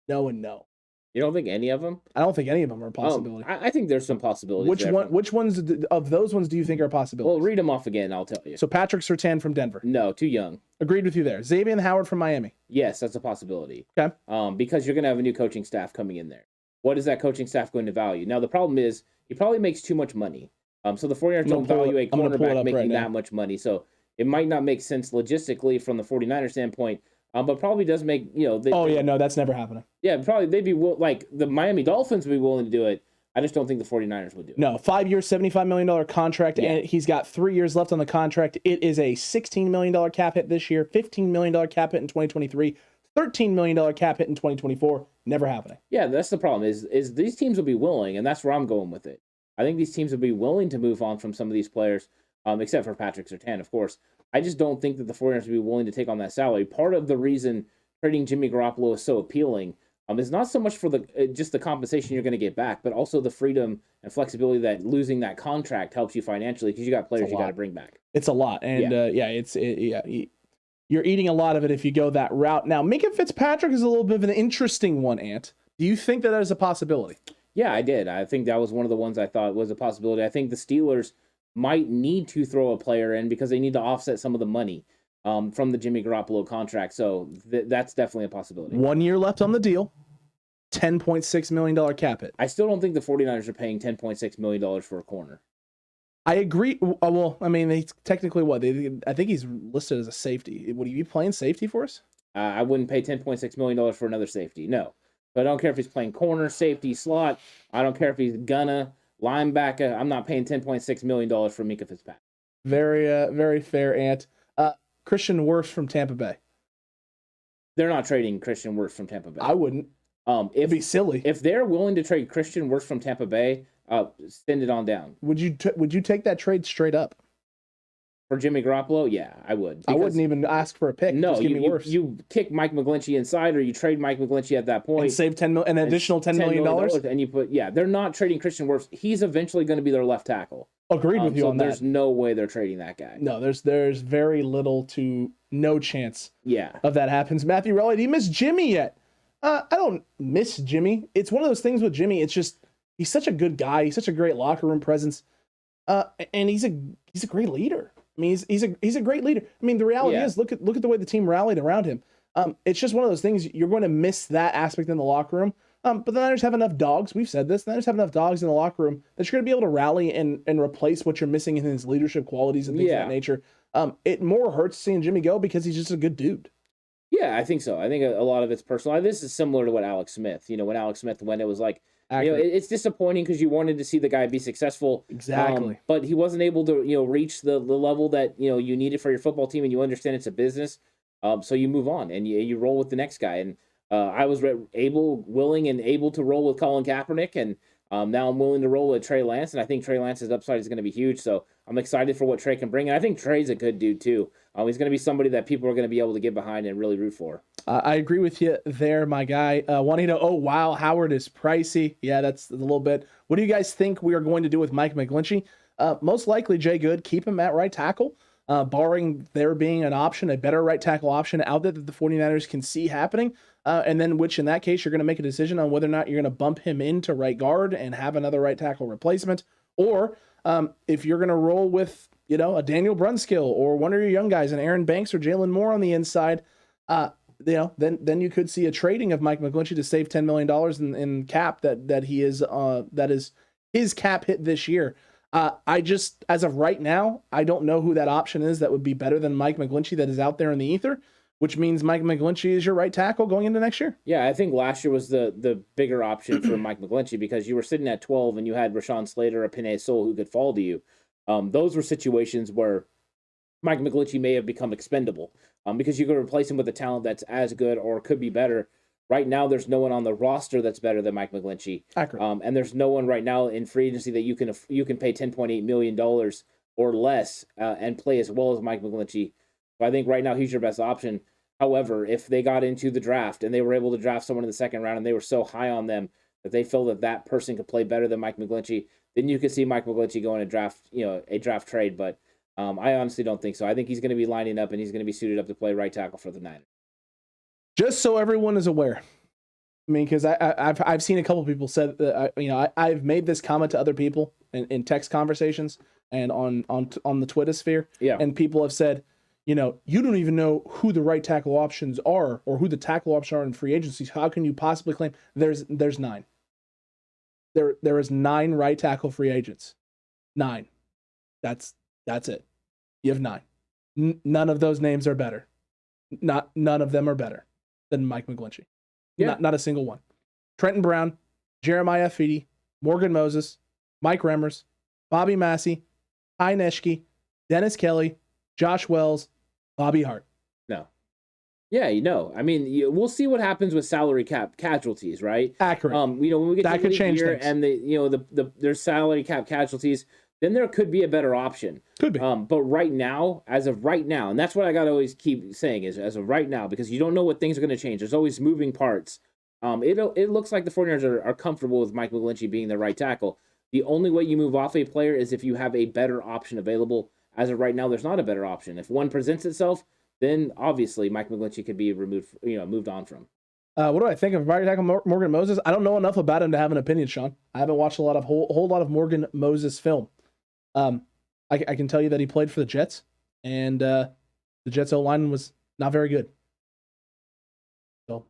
You don't think any of them? I don't think any of them are a possibility. I think there's some possibilities. Which ones of those ones do you think are possibilities? Well, read them off again. I'll tell you. So Patrick Surtain from Denver. No, too young. Agreed with you there. Xavier Howard from Miami. Yes, that's a possibility. Okay. Because you're going to have a new coaching staff coming in there. What is that coaching staff going to value? Now, the problem is he probably makes too much money. So the 49ers don't value a cornerback making that much money. So it might not make sense logistically from the 49ers standpoint. But probably does make, no, that's never happening. Yeah, probably they'd be like the Miami Dolphins would be willing to do it. I just don't think the 49ers would do it. No, 5 year, $75 million contract, and he's got 3 years left on the contract. It is a $16 million cap hit this year, $15 million cap hit in 2023, $13 million cap hit in 2024. Never happening. Yeah, that's the problem is these teams will be willing, and that's where I'm going with it. I think these teams will be willing to move on from some of these players, except for Patrick Surtain, of course. I just don't think that the 49ers would be willing to take on that salary. Part of the reason trading Jimmy Garoppolo is so appealing is not so much for just the compensation you're going to get back, but also the freedom and flexibility that losing that contract helps you financially because you got players you got to bring back. It's a lot, and you're eating a lot of it if you go that route. Now, Minkah Fitzpatrick is a little bit of an interesting one, Ant. Do you think that is a possibility? Yeah, I did. I think that was one of the ones I thought was a possibility. I think the Steelers might need to throw a player in because they need to offset some of the money from the Jimmy Garoppolo contract. So that's definitely a possibility. 1 year left on the deal, $10.6 million cap hit. I still don't think the 49ers are paying $10.6 million for a corner. I agree. Well, I mean, he's technically I think he's listed as a safety. Would he be playing safety for us? I wouldn't pay $10.6 million for another safety. No. But I don't care if he's playing corner, safety, slot. I don't care if he's gunna, linebacker. I'm not paying $10.6 million for Minkah Fitzpatrick. Very fair, Ant. Christian Wirfs from Tampa Bay. They're not trading Christian Wirfs from Tampa Bay. I wouldn't. It'd be silly. If they're willing to trade Christian Wirfs from Tampa Bay, send it on down. Would you take that trade straight up? For Jimmy Garoppolo, yeah, I would. I wouldn't even ask for a pick. No, just give me Wirfs. You kick Mike McGlinchey inside, or you trade Mike McGlinchey at that point and save an additional $10 million. And you put they're not trading Christian Wirfs. He's eventually going to be their left tackle. Agreed with you on that. There's no way they're trading that guy. No, there's very little to no chance. Yeah, of that happens. Matthew Rowley, do you miss Jimmy yet? I don't miss Jimmy. It's one of those things with Jimmy. It's just he's such a good guy. He's such a great locker room presence, and he's a great leader. I mean, he's a great leader. I mean, the reality is, look at the way the team rallied around him. It's just one of those things. You're going to miss that aspect in the locker room. But the Niners have enough dogs. We've said this. The Niners have enough dogs in the locker room that you're going to be able to rally and replace what you're missing in his leadership qualities and things of that nature. It more hurts seeing Jimmy go because he's just a good dude. Yeah, I think so. I think a lot of it's personal. This is similar to what Alex Smith. When Alex Smith went, it was like, it's disappointing because you wanted to see the guy be successful. Exactly. But he wasn't able to, reach the level that, you needed for your football team, and you understand it's a business. So you move on and you roll with the next guy. And I was willing and able to roll with Colin Kaepernick, and now I'm willing to roll with Trey Lance, and I think Trey Lance's upside is going to be huge. So I'm excited for what Trey can bring, and I think Trey's a good dude too. He's going to be somebody that people are going to be able to get behind and really root for. I agree with you there, my guy. Juanito, oh wow, Howard is pricey. Yeah, that's a little bit. What do you guys think we are going to do with Mike McGlinchey? Most likely, Jay Good, keep him at right tackle. Barring there being an option, a better right tackle option out there that the 49ers can see happening. And then which in that case, you're going to make a decision on whether or not you're going to bump him into right guard and have another right tackle replacement. Or if you're going to roll with, a Daniel Brunskill or one of your young guys, an Aaron Banks or Jalen Moore on the inside, then you could see a trading of Mike McGlinchey to save $10 million in cap that is his cap hit this year. I just, as of right now, I don't know who that option is that would be better than Mike McGlinchey that is out there in the ether, which means Mike McGlinchey is your right tackle going into next year. Yeah, I think last year was the bigger option for Mike McGlinchey because you were sitting at 12 and you had Rashawn Slater or Penei Sewell who could fall to you. Those were situations where Mike McGlinchey may have become expendable because you could replace him with a talent that's as good or could be better. Right now, there's no one on the roster that's better than Mike McGlinchey. Accurate. And there's no one right now in free agency that you can pay $10.8 million or less and play as well as Mike McGlinchey. So I think right now he's your best option. However, if they got into the draft and they were able to draft someone in the second round and they were so high on them that they feel that person could play better than Mike McGlinchey, then you could see Mike McGlinchey go in a draft trade. But I honestly don't think so. I think he's going to be lining up and he's going to be suited up to play right tackle for the Niners. Just so everyone is aware, I mean, because I've seen a couple of people said that I've made this comment to other people in text conversations and on the Twitter sphere, and people have said, you don't even know who the right tackle options are or who the tackle options are in free agencies. How can you possibly claim there's 9? There is 9 right tackle free agents. 9. That's it. You have 9. None of those names are better. None of them are better than Mike McGlinchey. Yeah. Not a single one. Trenton Brown, Jeremiah Feedy, Morgan Moses, Mike Remmers, Bobby Massey, Ty Neshke, Dennis Kelly, Josh Wells, Bobby Hart. No. Yeah, I mean, we'll see what happens with salary cap casualties, right? Accurate. When we get that to could change year things. And there's salary cap casualties, then there could be a better option. Could be. But right now, as of right now, and that's what I got to always keep saying is as of right now, because you don't know what things are going to change. There's always moving parts. It looks like the 49ers are comfortable with Mike McGlinchey being the right tackle. The only way you move off a player is if you have a better option available. As of right now, there's not a better option. If one presents itself, then obviously Mike McGlinchey could be moved on from. What do I think of right tackle Morgan Moses? I don't know enough about him to have an opinion, Sean. I haven't watched a whole lot of Morgan Moses film. I can tell you that he played for the Jets, and the Jets O-line was not very good. So,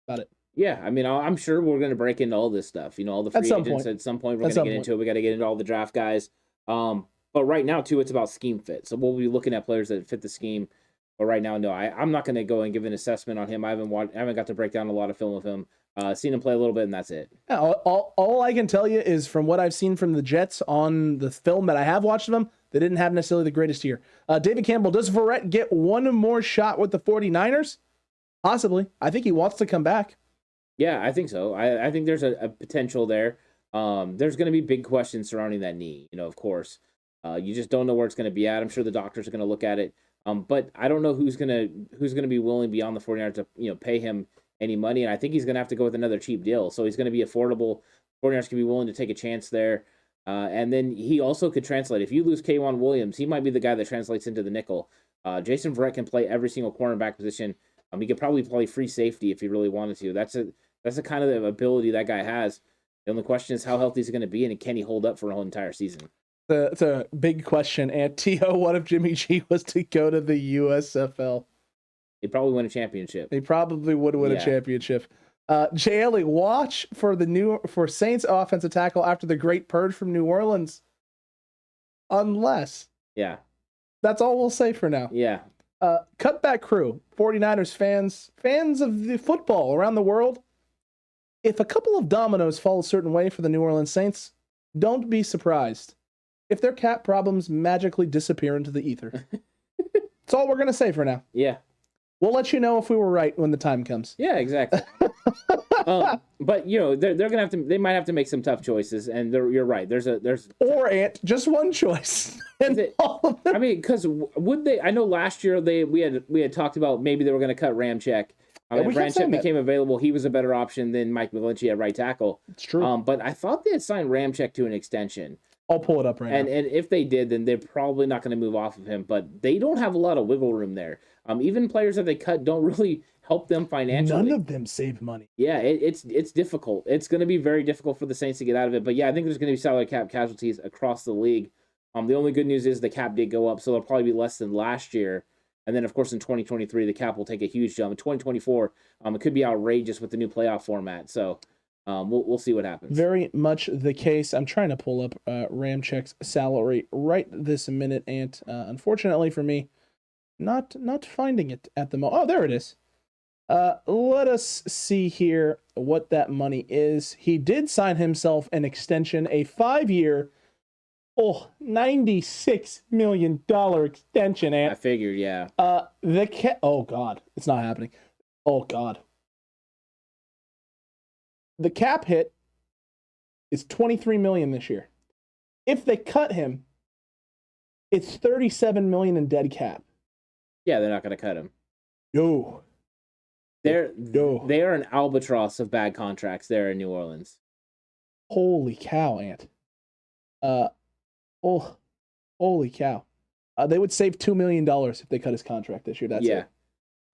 about it. Yeah, I mean, I'm sure we're going to break into all this stuff. All the free agents at some point we're going to get into it. We got to get into all the draft guys. But right now, too, it's about scheme fit. So we'll be looking at players that fit the scheme. But right now, no, I'm not going to go and give an assessment on him. I haven't got to break down a lot of film of him. Seen him play a little bit, and that's it. Yeah, all I can tell you is from what I've seen from the Jets on the film that I have watched of them, they didn't have necessarily the greatest year. David Campbell, does Verrett get one more shot with the 49ers? Possibly. I think he wants to come back. Yeah, I think so. I think there's a potential there. There's going to be big questions surrounding that knee, of course. You just don't know where it's going to be at. I'm sure the doctors are going to look at it. But I don't know who's gonna be willing beyond the 49ers to pay him any money, and I think he's gonna have to go with another cheap deal. So he's gonna be affordable. 49ers can be willing to take a chance there, and then he also could translate. If you lose K'Wan Williams, he might be the guy that translates into the nickel. Jason Verrett can play every single cornerback position. He could probably play free safety if he really wanted to. That's the kind of ability that guy has. The only question is how healthy is he going to be, and can he hold up for a whole entire season? It's a big question. And T.O., what if Jimmy G was to go to the USFL? He'd probably win a championship. He probably would win a championship. JLE, watch for Saints offensive tackle after the great purge from New Orleans. Unless. Yeah. That's all we'll say for now. Yeah. Cutback crew, 49ers fans of the football around the world. If a couple of dominoes fall a certain way for the New Orleans Saints, don't be surprised if their cap problems magically disappear into the ether. That's all we're going to say for now. Yeah. We'll let you know if we were right when the time comes. Yeah, exactly. But they're gonna have to. They might have to make some tough choices, and you're right. There's Just one choice. I mean, because would they? I know last year we had talked about maybe they were going to cut Ramczyk. If Ramczyk became available, he was a better option than Mike McGlinchey at right tackle. It's true. But I thought they had signed Ramczyk to an extension. I'll pull it up right now. And if they did, then they're probably not going to move off of him. But they don't have a lot of wiggle room there. Even players that they cut don't really help them financially. None of them save money. Yeah, it's difficult. It's going to be very difficult for the Saints to get out of it. But yeah, I think there's going to be salary cap casualties across the league. The only good news is the cap did go up, so it'll probably be less than last year. And then, of course, in 2023, the cap will take a huge jump. In 2024, it could be outrageous with the new playoff format. So we'll see what happens. Very much the case. I'm trying to pull up Ramczyk's salary right this minute, and unfortunately for me, not finding it at the moment. Oh, there it is. Let us see here what that money is. He did sign himself an extension, a 5-year, $96 million extension. And I figured, yeah. Oh God, it's not happening. Oh God. The cap hit is $23 million this year. If they cut him, it's $37 million in dead cap. Yeah, they're not going to cut him. No. They are an albatross of bad contracts there in New Orleans. Holy cow, Ant. Holy cow. They would save $2 million if they cut his contract this year. That's it.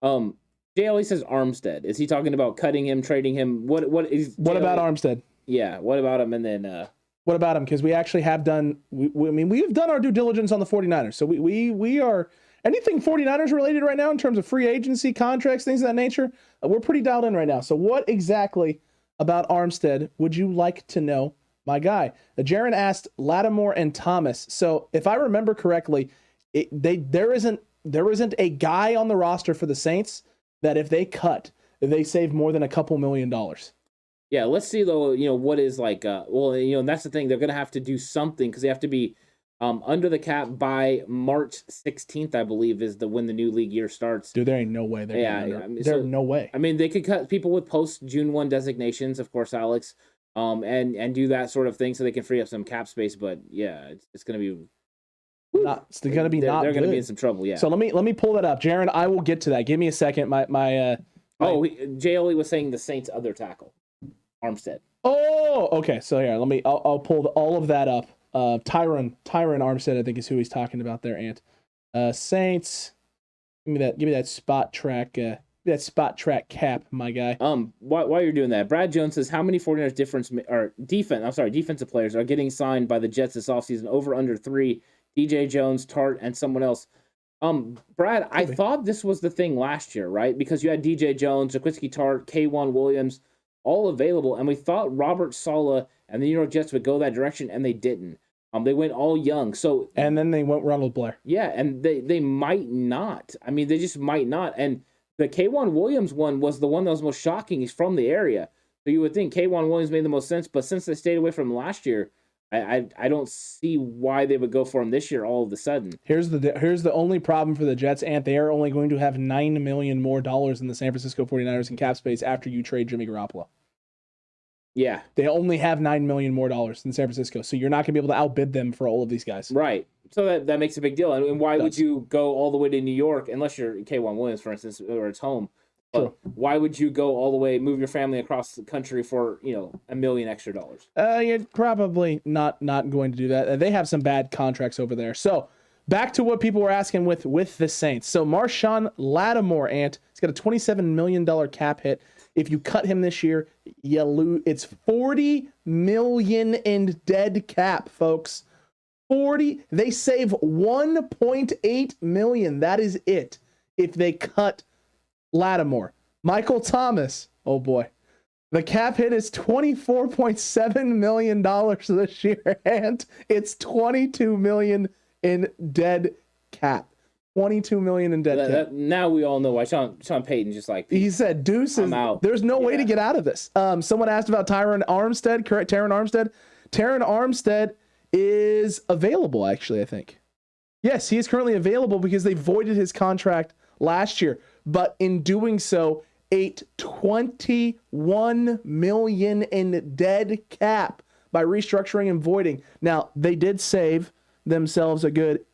JLE says Armstead. Is he talking about cutting him, trading him? What about Armstead? Yeah, what about him? And then what about him? Because we actually have done. We've done our due diligence on the 49ers. So we are anything 49ers related right now in terms of free agency, contracts, things of that nature. We're pretty dialed in right now. So what exactly about Armstead would you like to know, my guy? Jaron asked Lattimore and Thomas. So if I remember correctly, there isn't a guy on the roster for the Saints that if they cut, they save more than a couple $1 million. Yeah, let's see though. What is like? And that's the thing. They're gonna have to do something because they have to be under the cap by March 16th, I believe, is when the new league year starts. Dude, there ain't no way. There's no way. I mean, they could cut people with post June 1 designations, of course, Alex, and do that sort of thing so they can free up some cap space. But yeah, it's gonna be. They're going to be in some trouble, yeah. So let me pull that up. Jaron, I will get to that. Give me a second. JLE was saying the Saints' other tackle, Armstead. Oh, okay. So here, I'll pull all of that up. Tyron Armstead, I think, is who he's talking about there, Ant. Saints, give me that spot track cap, my guy. While you're doing that, Brad Jones says how many 49ers defensive players are getting signed by the Jets this offseason? Over under 3. DJ Jones, Tart, and someone else. Brad, I thought this was the thing last year, right? Because you had DJ Jones, Jaquiski Tart, K1 Williams, all available, and we thought Robert Saleh and the New York Jets would go that direction, and they didn't. They went all young. And then they went Ronald Blair. Yeah, and they might not. I mean, they just might not. And the K1 Williams one was the one that was most shocking. He's from the area. So you would think K1 Williams made the most sense, but since they stayed away from him last year, I don't see why they would go for him this year all of a sudden. Here's the only problem for the Jets, and they are only going to have $9 million more in the San Francisco 49ers in cap space after you trade Jimmy Garoppolo. Yeah. They only have $9 million more in San Francisco, so you're not going to be able to outbid them for all of these guys. Right. So that makes a big deal. And why would you go all the way to New York, unless you're K1 Williams, for instance, or it's home? But why would you go all the way, move your family across the country for, $1 million extra? You're probably not going to do that. They have some bad contracts over there. So back to what people were asking with the Saints. So Marshawn Lattimore, Ant, he's got a $27 million cap hit. If you cut him this year, you lose. It's $40 million in dead cap, folks. They save $1.8 million. That is it. If they cut Lattimore. Michael Thomas. Oh boy. The cap hit is $24.7 million this year, and it's $22 million in dead cap. $22 million in dead cap. Now we all know why Sean Payton just like he said, "Deuces, I'm out." There's no way to get out of this. Someone asked about Taron Armstead. Correct, Taron Armstead. Taron Armstead is available. Actually, I think. Yes, he is currently available because they voided his contract last year, but in doing so, ate $21 million in dead cap by restructuring and voiding. Now they did save themselves a good.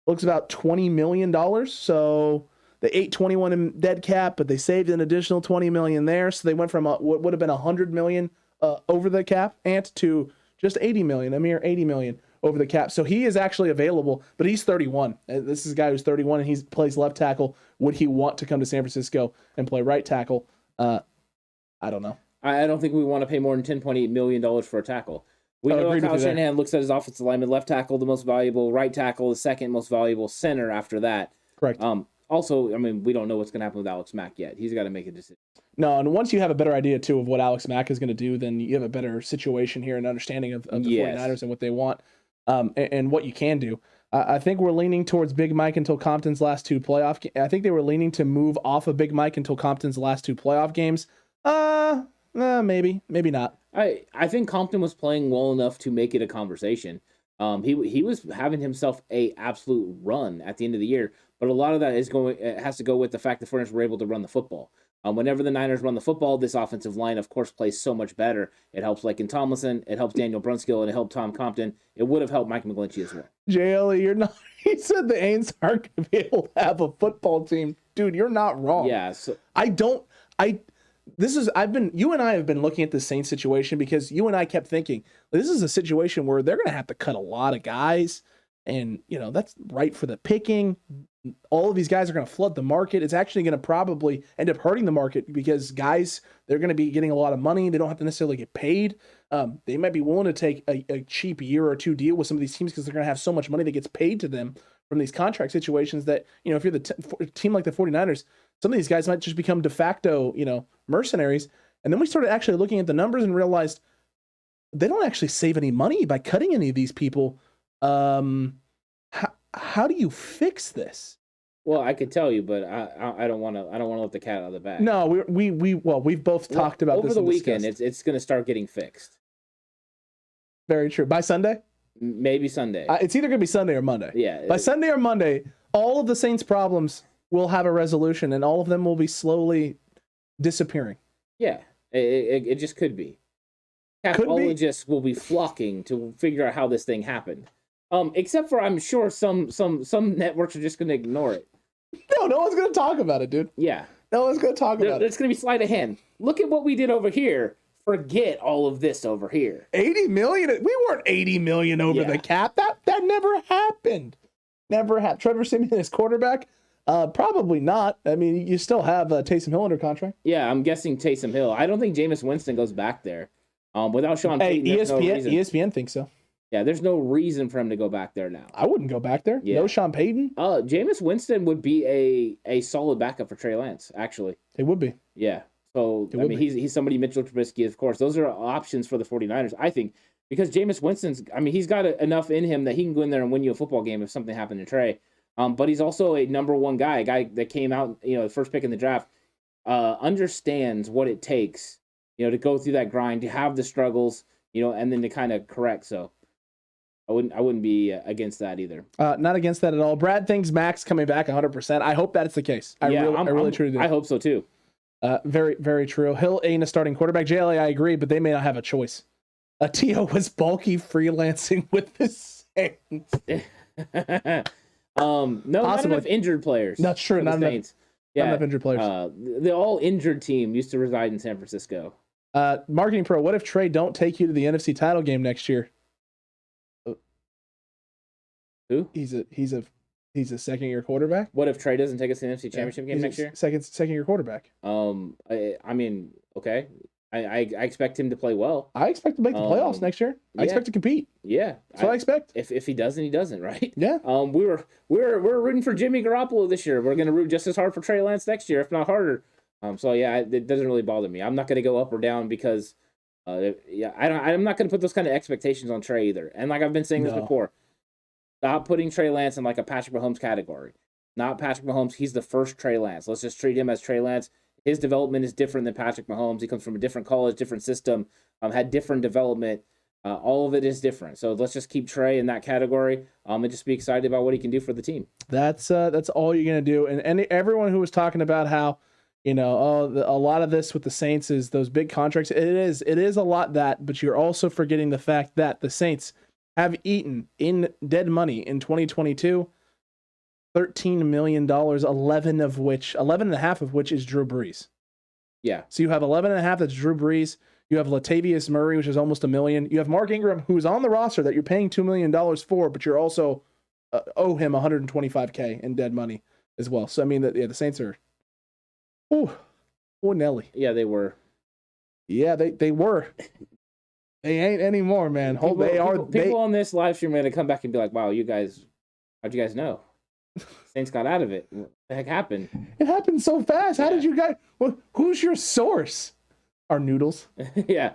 Looks about $20 million. So they ate 21 in dead cap, but they saved an additional 20 million there. So they went from what would have been 100 million over the cap to just 80 million, a mere 80 million over the cap. So he is actually available, but he's 31. This is a guy who's 31 and he plays left tackle. Would he want to come to San Francisco and play right tackle? I don't know. I don't think we want to pay more than $10.8 million for a tackle. We know Kyle Shanahan looks at his offensive lineman, left tackle the most valuable, right tackle the second most valuable, center after that. Correct. Also, I mean, we don't know what's going to happen with Alex Mack yet. He's got to make a decision. No, and once you have a better idea, too, of what Alex Mack is going to do, then you have a better situation here and understanding of the 49ers and what they want and what you can do. I think we're leaning towards Big Mike until Compton's last two playoff games. I think they were leaning to move off of Big Mike until Compton's last two playoff games. Maybe not. I think Compton was playing well enough to make it a conversation. He was having himself a absolute run at the end of the year, but a lot of that has to go with the fact the 49ers were able to run the football. Whenever the Niners run the football, this offensive line, of course, plays so much better. It helps Laken Tomlinson, it helps Daniel Brunskill, and it helped Tom Compton. It would have helped Mike McGlinchey as well. JLE, you're not. He said the Aints aren't going to be able to have a football team. Dude, you're not wrong. Yeah. So you and I have been looking at the Saints situation because you and I kept thinking this is a situation where they're going to have to cut a lot of guys, and that's right for the picking. All of these guys are going to flood the market. It's actually going to probably end up hurting the market because guys, they're going to be getting a lot of money. They don't have to necessarily get paid. They might be willing to take a cheap year or two deal with some of these teams because they're going to have so much money that gets paid to them from these contract situations that, if you're the team like the 49ers, some of these guys might just become de facto, mercenaries. And then we started actually looking at the numbers and realized they don't actually save any money by cutting any of these people. How do you fix this? Well, I could tell you, but I don't want to let the cat out of the bag. No, we've both talked about over this the weekend. It's going to start getting fixed. Very true. By Sunday? Maybe Sunday. It's either going to be Sunday or Monday. Yeah. By Sunday or Monday, all of the Saints' problems will have a resolution, and all of them will be slowly disappearing. Yeah, it just could be. Capologists will be flocking to figure out how this thing happened. Except for I'm sure some networks are just going to ignore it. No one's going to talk about it, dude. Yeah. No one's going to talk about it. It's going to be sleight of hand. Look at what we did over here. Forget all of this over here. 80 million? We weren't 80 million over the cap. That never happened. Never happened. Trevor Siemian is quarterback? Probably not. I mean, you still have Taysom Hill under contract. Yeah, I'm guessing Taysom Hill. I don't think Jameis Winston goes back there. Without Sean Payton, ESPN thinks so. Yeah, there's no reason for him to go back there now. I wouldn't go back there. Yeah. No Sean Payton. Jameis Winston would be a solid backup for Trey Lance, actually. It would be. Yeah. So, I mean, he's somebody, Mitchell Trubisky, of course. Those are options for the 49ers, I think, because Jameis Winston's, he's got enough in him that he can go in there and win you a football game if something happened to Trey. But he's also a number one guy, a guy that came out, the first pick in the draft, understands what it takes, to go through that grind, to have the struggles, and then to kind of correct. So I wouldn't be against that either. Not against that at all. Brad thinks Max coming back 100%. I hope that's the case. I really truly do. I hope so too. Very, very true. Hill ain't a starting quarterback. JLA, I agree, but they may not have a choice. T.O. was bulky freelancing with the Saints. No, not enough injured players. That's true. Not enough, not enough injured players. The all injured team used to reside in San Francisco. Marketing Pro, what if Trey don't take you to the NFC title game next year? Who? He's a second-year quarterback. What if Trey doesn't take us to the NFC Championship game next year? Second-year quarterback. I mean, okay. I expect him to play well. I expect to make the playoffs next year. I expect to compete. Yeah, that's what I expect. If he doesn't, he doesn't, right? Yeah. We're rooting for Jimmy Garoppolo this year. We're going to root just as hard for Trey Lance next year, if not harder. So yeah, it doesn't really bother me. I'm not going to go up or down because, I'm not going to put those kind of expectations on Trey either. And like I've been saying this before, stop putting Trey Lance in like a Patrick Mahomes category. Not Patrick Mahomes. He's the first Trey Lance. Let's just treat him as Trey Lance. His development is different than Patrick Mahomes. He comes from a different college, different system, had different development. All of it is different. So let's just keep Trey in that category and just be excited about what he can do for the team. That's all you're going to do. And everyone who was talking about how, a lot of this with the Saints is those big contracts. It is a lot that, but you're also forgetting the fact that the Saints have eaten in dead money in 2022, $13 million, 11.5 of which is Drew Brees. Yeah. So you have 11.5 that's Drew Brees. You have Latavius Murray, which is almost $1 million. You have Mark Ingram, who's on the roster that you're paying $2 million for, but you're also owe him $125K in dead money as well. So I mean, the Saints are, Nelly. Yeah, they were. Yeah, they were. They ain't anymore, man. People on this live stream are gonna come back and be like, "Wow, how'd you guys know? Saints got out of it. What the heck happened? It happened so fast. How did you guys? Who's your source? Our noodles. Yeah.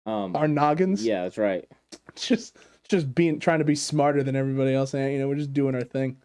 Our noggins. Yeah, that's right. Just trying to be smarter than everybody else. And, we're just doing our thing.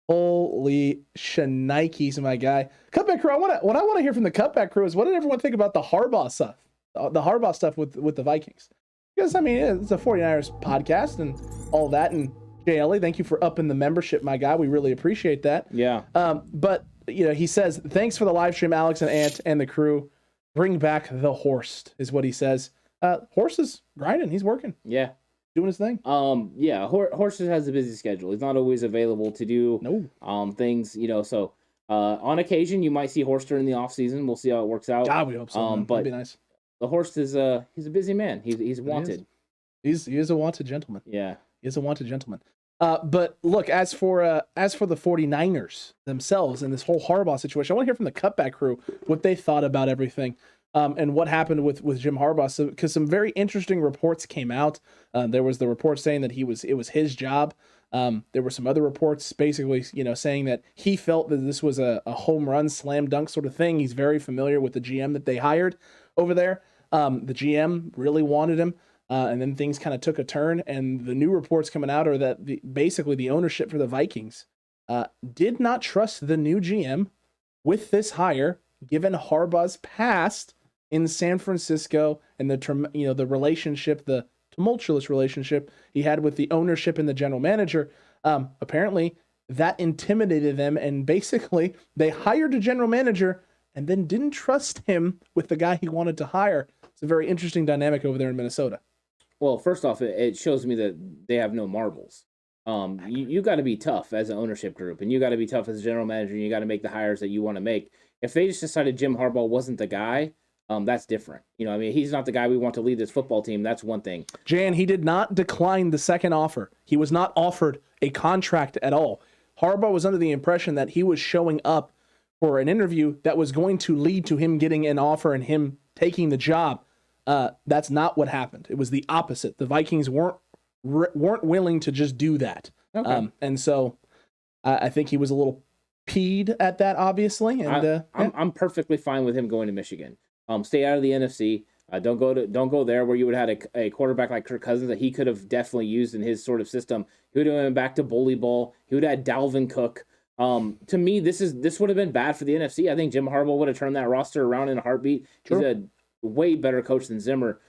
Holy shnikes, my guy. Cutback crew. What I want to hear from the Cutback crew is what did everyone think about the Harbaugh stuff? The Harbaugh stuff with the Vikings. Because I mean, it's a 49ers podcast and all that. And JLE, thank you for upping the membership, my guy. We really appreciate that. Yeah. But he says, thanks for the live stream, Alex and Ant and the crew. Bring back the Horst is what he says. Horst is grinding. He's working. Yeah. Doing his thing. Yeah. Horst has a busy schedule. He's not always available to do things, so on occasion you might see Horst during the off season. We'll see how it works out. God, we hope so. But that'd be nice. The Horst is he's a busy man. He's wanted. He is a wanted gentleman. Yeah. He is a wanted gentleman. But look, as for the 49ers themselves and this whole Harbaugh situation, I want to hear from the Cutback crew what they thought about everything and what happened with Jim Harbaugh. So, because some very interesting reports came out. There was the report saying that it was his job. There were some other reports basically, saying that he felt that this was a home run, slam dunk sort of thing. He's very familiar with the GM that they hired over there. The GM really wanted him. And then things kind of took a turn, and the new reports coming out are that basically the ownership for the Vikings did not trust the new GM with this hire, given Harbaugh's past in San Francisco and the relationship, the tumultuous relationship he had with the ownership and the general manager. Apparently, that intimidated them, and basically they hired a general manager and then didn't trust him with the guy he wanted to hire. It's a very interesting dynamic over there in Minnesota. Well, first off, it shows me that they have no marbles. You got to be tough as an ownership group, and you got to be tough as a general manager, and you got to make the hires that you want to make. If they just decided Jim Harbaugh wasn't the guy, that's different. He's not the guy we want to lead this football team. That's one thing. Jan, he did not decline the second offer. He was not offered a contract at all. Harbaugh was under the impression that he was showing up for an interview that was going to lead to him getting an offer and him taking the job. That's not what happened. It was the opposite. The Vikings weren't willing to just do that. Okay. And so I think he was a little peed at that, obviously. And I'm perfectly fine with him going to Michigan. Stay out of the NFC. Don't go there where you would have had a quarterback like Kirk Cousins that he could have definitely used in his sort of system. He would have went back to bully ball. He would have had Dalvin Cook. To me, this would have been bad for the NFC. I think Jim Harbaugh would have turned that roster around in a heartbeat. Sure. He's a way better coach than Zimmer.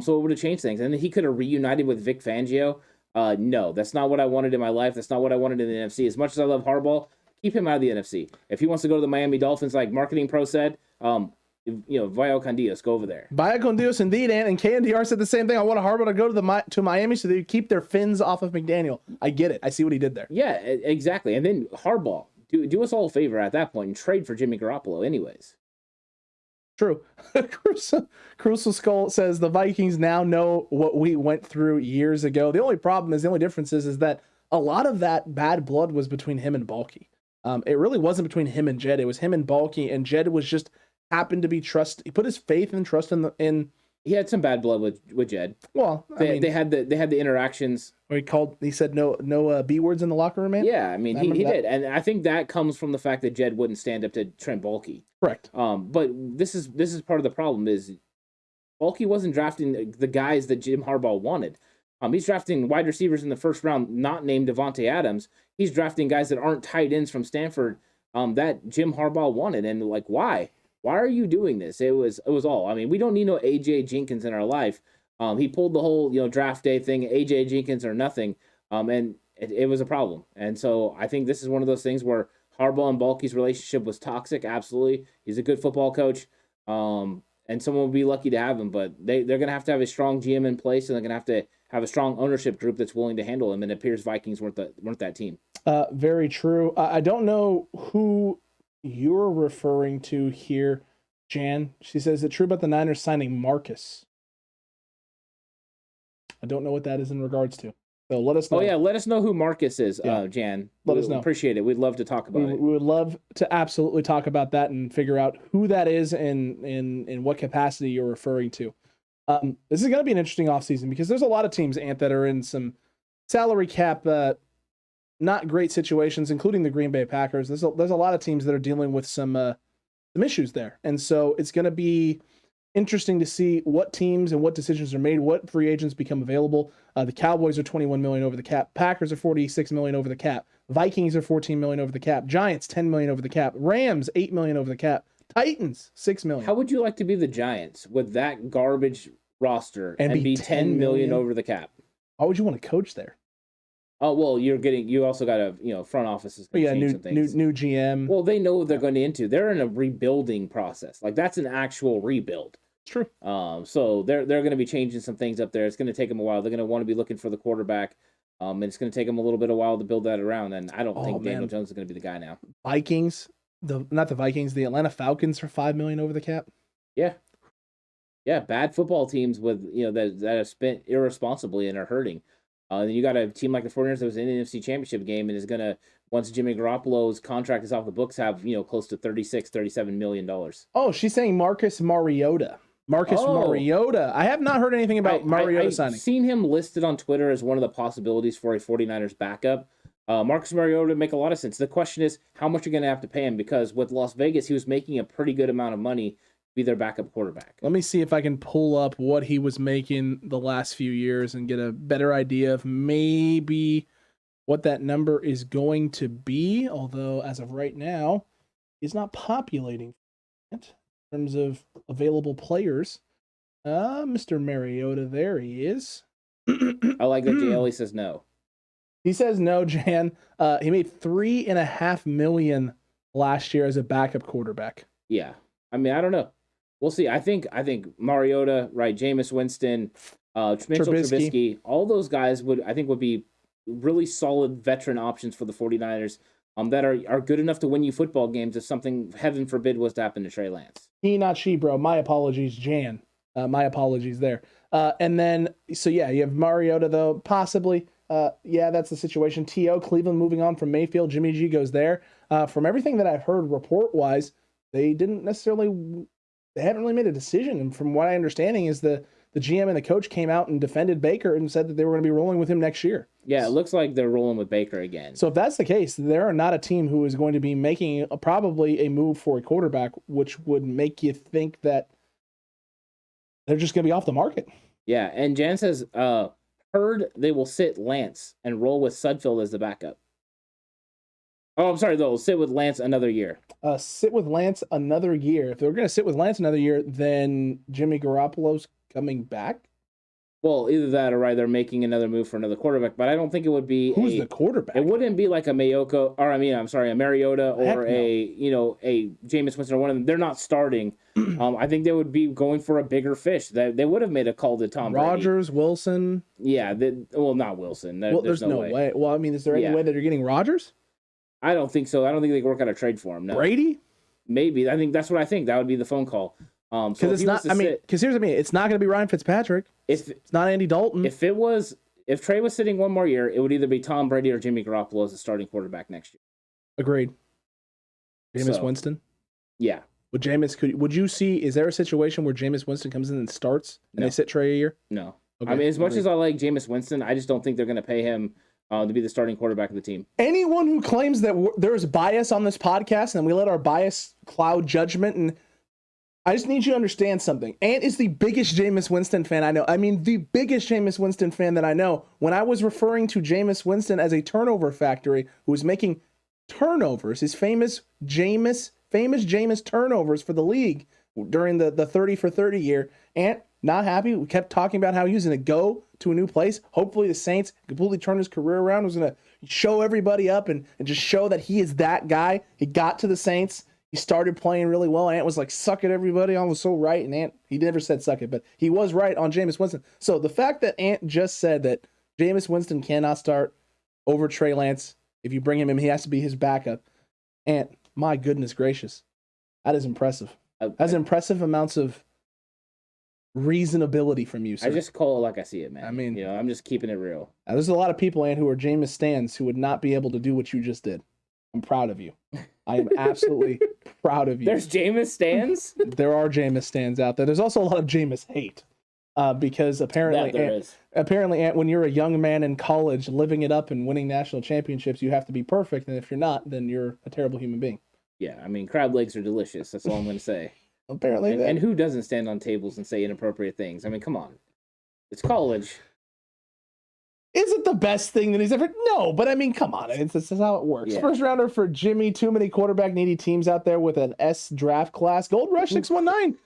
So it would have changed things. And then he could have reunited with Vic Fangio. No, that's not what I wanted in my life. That's not what I wanted in the NFC. As much as I love Harbaugh, keep him out of the NFC. If he wants to go to the Miami Dolphins, like Marketing Pro said, vaya con Dios, go over there. Vaya con Dios, indeed. And KNDR said the same thing. I want Harbaugh to go to Miami so they keep their fins off of McDaniel. I get it. I see what he did there. Yeah, exactly. And then Harbaugh, do us all a favor at that point and trade for Jimmy Garoppolo anyways. True. Crucial Skull says the Vikings now know what we went through years ago. The only difference is that a lot of that bad blood was between him and Balky. It really wasn't between him and Jed. It was him and Balky, and Jed was just happened to be trust. He put his faith and trust in He had some bad blood with Jed. Well, they had the interactions. He said no B words in the locker room, man. Yeah, I mean he did, and I think that comes from the fact that Jed wouldn't stand up to Trent Baalke. Correct. But this is part of the problem is Baalke wasn't drafting the guys that Jim Harbaugh wanted. He's drafting wide receivers in the first round, not named Davante Adams. He's drafting guys that aren't tight ends from Stanford that Jim Harbaugh wanted, and like why? Why are you doing this? It was all. I mean, we don't need no AJ Jenkins in our life. He pulled the whole draft day thing, AJ Jenkins or nothing, and it was a problem. And so I think this is one of those things where Harbaugh and Baalke's relationship was toxic. Absolutely, he's a good football coach, and someone would be lucky to have him. But they're going to have a strong GM in place, and they're going to have a strong ownership group that's willing to handle him. And it appears Vikings weren't that team. Very true. I don't know who you're referring to here, Jan. She says, is it true about the Niners signing Marcus? I don't know what that is in regards to. So let us know. Oh, yeah, let us know who Marcus is, Jan. Let us know. Appreciate it. We'd love to talk about it. We would love to absolutely talk about that and figure out who that is and in what capacity you're referring to. This is going to be an interesting offseason because there's a lot of teams, Ant, that are in some salary cap not great situations, including the Green Bay Packers. There's a lot of teams that are dealing with some issues there. And so it's going to be interesting to see what teams and what decisions are made, what free agents become available. The Cowboys are $21 million over the cap. Packers are $46 million over the cap. Vikings are $14 million over the cap. Giants, $10 million over the cap. Rams, $8 million over the cap. Titans, $6 million. How would you like to be the Giants with that garbage roster and be $10 million over the cap? Why would you want to coach there? Oh, well, you also got a, front office is going to change some things. New GM. Well, they know what they're going into. They're in a rebuilding process. Like, that's an actual rebuild. It's true. So they're going to be changing some things up there. It's going to take them a while. They're going to want to be looking for the quarterback. And it's going to take them a little bit of while to build that around. And I don't think Daniel Jones is going to be the guy now. Vikings, not the Vikings, the Atlanta Falcons are $5 million over the cap. Yeah. Yeah, bad football teams with, that have spent irresponsibly and are hurting. Then you got a team like the 49ers that was in the NFC Championship game and is going to, once Jimmy Garoppolo's contract is off the books, have, close to $37 million. Oh, she's saying Marcus Mariota. Mariota. I have not heard anything about Mariota signing. I've seen him listed on Twitter as one of the possibilities for a 49ers backup. Marcus Mariota would make a lot of sense. The question is, how much you're going to have to pay him? Because with Las Vegas, he was making a pretty good amount of money to be their backup quarterback. Let me see if I can pull up what he was making the last few years and get a better idea of maybe what that number is going to be. Although, as of right now, he's not populating it in terms of available players. Mr. Mariota, there he is. I like that JL says no. He says no, Jan. He made $3.5 million last year as a backup quarterback. Yeah. I mean, I don't know. We'll see. I think Mariota, right, Jameis Winston, Mitchell Trubisky, all those guys would be really solid veteran options for the 49ers that are good enough to win you football games if something, heaven forbid, was to happen to Trey Lance. He, not she, bro. My apologies, Jan. My apologies there. And then, so yeah, you have Mariota, though, possibly. Yeah, that's the situation. T.O. Cleveland moving on from Mayfield. Jimmy G goes there. From everything that I've heard report-wise, they haven't really made a decision. And from what I understanding is the GM and the coach came out and defended Baker and said that they were going to be rolling with him next year. Yeah, it looks like they're rolling with Baker again. So if that's the case, they're not a team who is going to be making probably a move for a quarterback, which would make you think that they're just going to be off the market. Yeah, and Jan says, heard they will sit Lance and roll with Sudfeld as the backup. Oh, I'm sorry, they'll sit with Lance another year. Sit with Lance another year. If they're going to sit with Lance another year, then Jimmy Garoppolo's coming back? Well, either that or right, they're making another move for another quarterback, but I don't think it would be Who's the quarterback? It wouldn't be like a Mariota or a Jameis Winston or one of them. They're not starting. I think they would be going for a bigger fish. They would have made a call to Tom Brady. Rodgers, Wilson. Yeah, not Wilson. There's no way. Well, I mean, is there any way that you're getting Rodgers? I don't think so. I don't think they can work out a trade for him. No. Brady? Maybe. I think that's what I think. That would be the phone call. Because it's not. Because here's the thing. It's not going to be Ryan Fitzpatrick. It's not Andy Dalton. If Trey was sitting one more year, it would either be Tom Brady or Jimmy Garoppolo as the starting quarterback next year. Agreed. Jameis Winston. Yeah. Would you see, is there a situation where Jameis Winston comes in and starts and they sit Trey a year? No. Okay. I mean, as much as I like Jameis Winston, I just don't think they're going to pay him to be the starting quarterback of the team. Anyone who claims that there's bias on this podcast and we let our bias cloud judgment, and I just need you to understand something. Ant is the biggest Jameis Winston fan I know. I mean, the biggest Jameis Winston fan that I know. When I was referring to Jameis Winston as a turnover factory who was making turnovers, his famous Jameis turnovers for the league during the 30 for 30 year, Ant not happy. We kept talking about how he was going to go to a new place. Hopefully the Saints completely turned his career around, was going to show everybody up and just show that he is that guy. He got to the Saints. He started playing really well. Ant was like, suck it, everybody. I was so right. And Ant, he never said suck it, but he was right on Jameis Winston. So the fact that Ant just said that Jameis Winston cannot start over Trey Lance, if you bring him in, he has to be his backup. Ant, my goodness gracious. That is impressive. That's impressive amounts of reasonability from you, sir. I just call it like I see it, man. I mean, I'm just keeping it real. There's a lot of people, Ant, who are Jameis stans who would not be able to do what you just did. I'm proud of you. I am absolutely proud of you. There's Jameis stans? There are Jameis stans out there. There's also a lot of Jameis hate. Because apparently, Ant, when you're a young man in college living it up and winning national championships, you have to be perfect. And if you're not, then you're a terrible human being. Yeah, I mean, crab legs are delicious. That's all I'm going to say. Apparently. And who doesn't stand on tables and say inappropriate things? I mean, come on. It's college. Is it the best thing that he's ever? No, but I mean, come on. This is how it works. Yeah. First rounder for Jimmy. Too many quarterback needy teams out there with an S draft class. Gold Rush 619.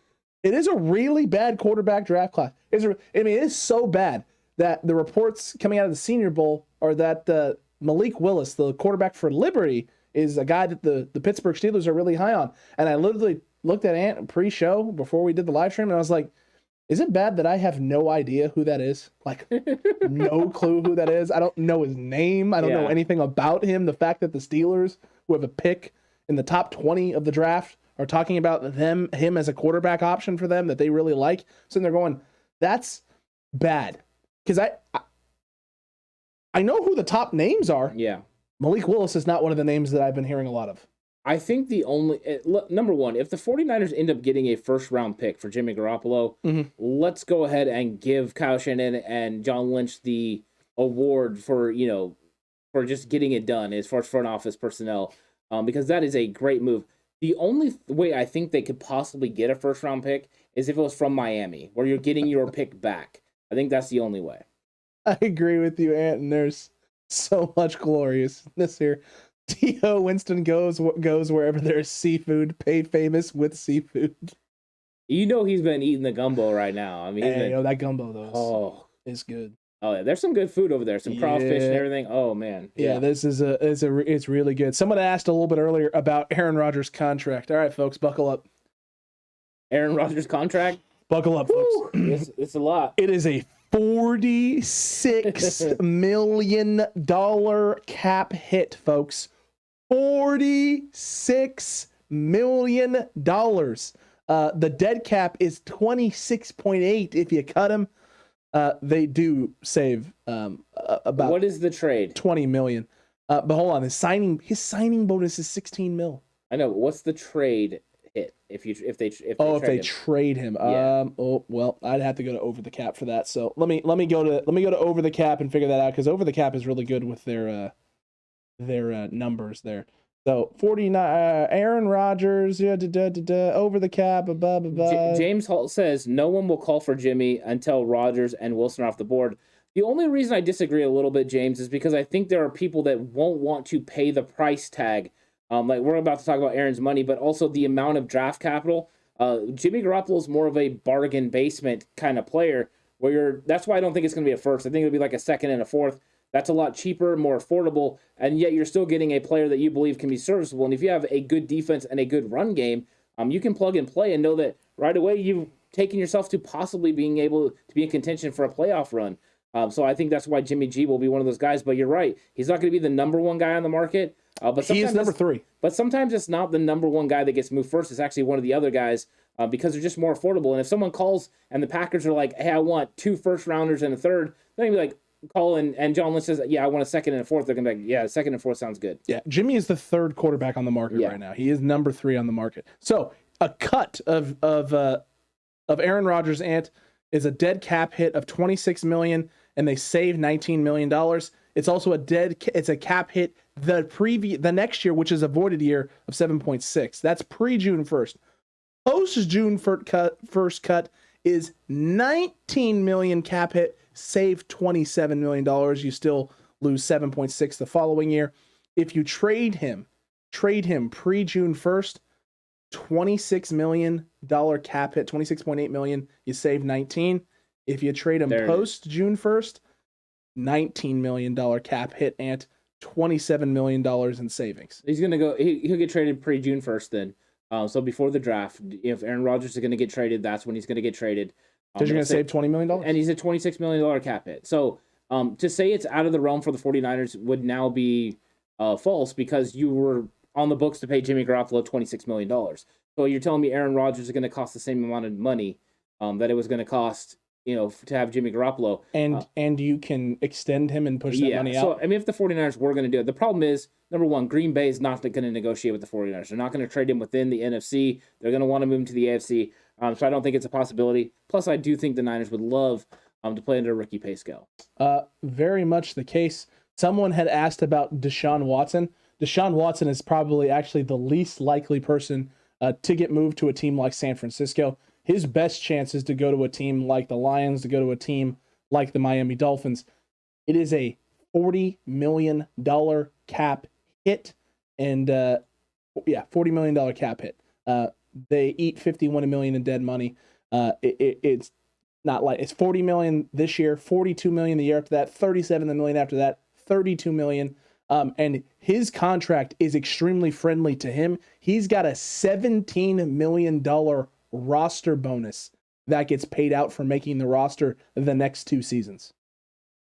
It is a really bad quarterback draft class. It is so bad that the reports coming out of the Senior Bowl are that Malik Willis, the quarterback for Liberty, is a guy that the Pittsburgh Steelers are really high on. And I literally looked at Ant pre-show before we did the live stream, and I was like, is it bad that I have no idea who that is? Like, no clue who that is. I don't know his name. I don't know anything about him. The fact that the Steelers, who have a pick in the top 20 of the draft, are talking about him as a quarterback option for them that they really like. So they're going, that's bad. Because I know who the top names are. Yeah. Malik Willis is not one of the names that I've been hearing a lot of. I think the only number one, if the 49ers end up getting a first-round pick for Jimmy Garoppolo, let's go ahead and give Kyle Shanahan and John Lynch the award for just getting it done as far as front office personnel, because that is a great move. The only way I think they could possibly get a first-round pick is if it was from Miami, where you're getting your pick back. I think that's the only way. I agree with you, Ant, and there's so much gloriousness here. T.O. Winston goes wherever there's seafood, paid famous with seafood. You know he's been eating the gumbo right now. I mean, that gumbo, though, is good. Oh, yeah, there's some good food over there. Some crawfish and everything. Oh, man. Yeah, this it's really good. Someone asked a little bit earlier about Aaron Rodgers' contract. All right, folks, buckle up. Aaron Rodgers' contract? Buckle up, folks. It's a lot. It is a $46 million cap hit, folks. $46 million. The dead cap is 26.8 if you cut him. They do save about what is the trade? $20 million. But hold on, his signing bonus is $16 million. I know. What's the trade hit if they trade him? Yeah. Well, I'd have to go to over the cap for that. So let me go to over the cap and figure that out, because over the cap is really good with their numbers there. So 49 Aaron Rodgers, over the cap, blah, blah, blah. James Holt says no one will call for Jimmy until Rodgers and Wilson are off the board. The only reason I disagree a little bit, James, is because I think there are people that won't want to pay the price tag. Like we're about to talk about Aaron's money, but also the amount of draft capital. Jimmy Garoppolo is more of a bargain basement kind of player, that's why I don't think it's going to be a first. I think it'll be like a second and a fourth. That's a lot cheaper, more affordable, and yet you're still getting a player that you believe can be serviceable. And if you have a good defense and a good run game, you can plug and play and know that right away you've taken yourself to possibly being able to be in contention for a playoff run. So I think that's why Jimmy G will be one of those guys. But you're right. He's not going to be the number one guy on the market. But he is number 3. But sometimes it's not the number one guy that gets moved first. It's actually one of the other guys because they're just more affordable. And if someone calls and the Packers are like, hey, I want 2 first-rounders and a third, then you'll be like, call and John Lynch says, yeah, I want a second and a fourth. They're going to be like, yeah, second and fourth sounds good. Yeah, Jimmy is the 3rd quarterback on the market right now. He is number 3 on the market. So a cut of Aaron Rodgers' is a dead cap hit of $26 million, and they save $19 million. It's also it's a cap hit the next year, which is a voided year, of 7.6. That's pre-June 1st. Post-June 1st cut is $19 million cap hit, save $27 million. You still lose 7.6 the following year. If you trade him pre-June 1st, $26 million cap hit, $26.8 million, you save 19. If you trade him post June 1st, $19 million cap hit and $27 million in savings. He's gonna go. He'll get traded pre-June 1st then. So before the draft, if Aaron Rodgers is gonna get traded, that's when he's gonna get traded. Because you're gonna save $20 million, and he's a $26 million cap hit. So to say it's out of the realm for the 49ers would now be false, because you were on the books to pay Jimmy Garoppolo $26 million. So you're telling me Aaron Rodgers is going to cost the same amount of money that it was going to cost, to have Jimmy Garoppolo. And you can extend him and push that money out. So, I mean, if the 49ers were going to do it, the problem is, number one, Green Bay is not going to negotiate with the 49ers. They're not going to trade him within the NFC. They're going to want to move him to the AFC. So I don't think it's a possibility. Plus, I do think the Niners would love to play under a rookie pay scale. Very much the case. Someone had asked about Deshaun Watson. Deshaun Watson is probably actually the least likely person to get moved to a team like San Francisco. His best chance is to go to a team like the Lions, to go to a team like the Miami Dolphins. It is a $40 million cap hit, and $40 million cap hit. They eat $51 million in dead money. It's not like it's $40 million this year, $42 million the year after that, $37 million after that, $32 million. And his contract is extremely friendly to him. He's got a $17 million roster bonus that gets paid out for making the roster the next 2 seasons.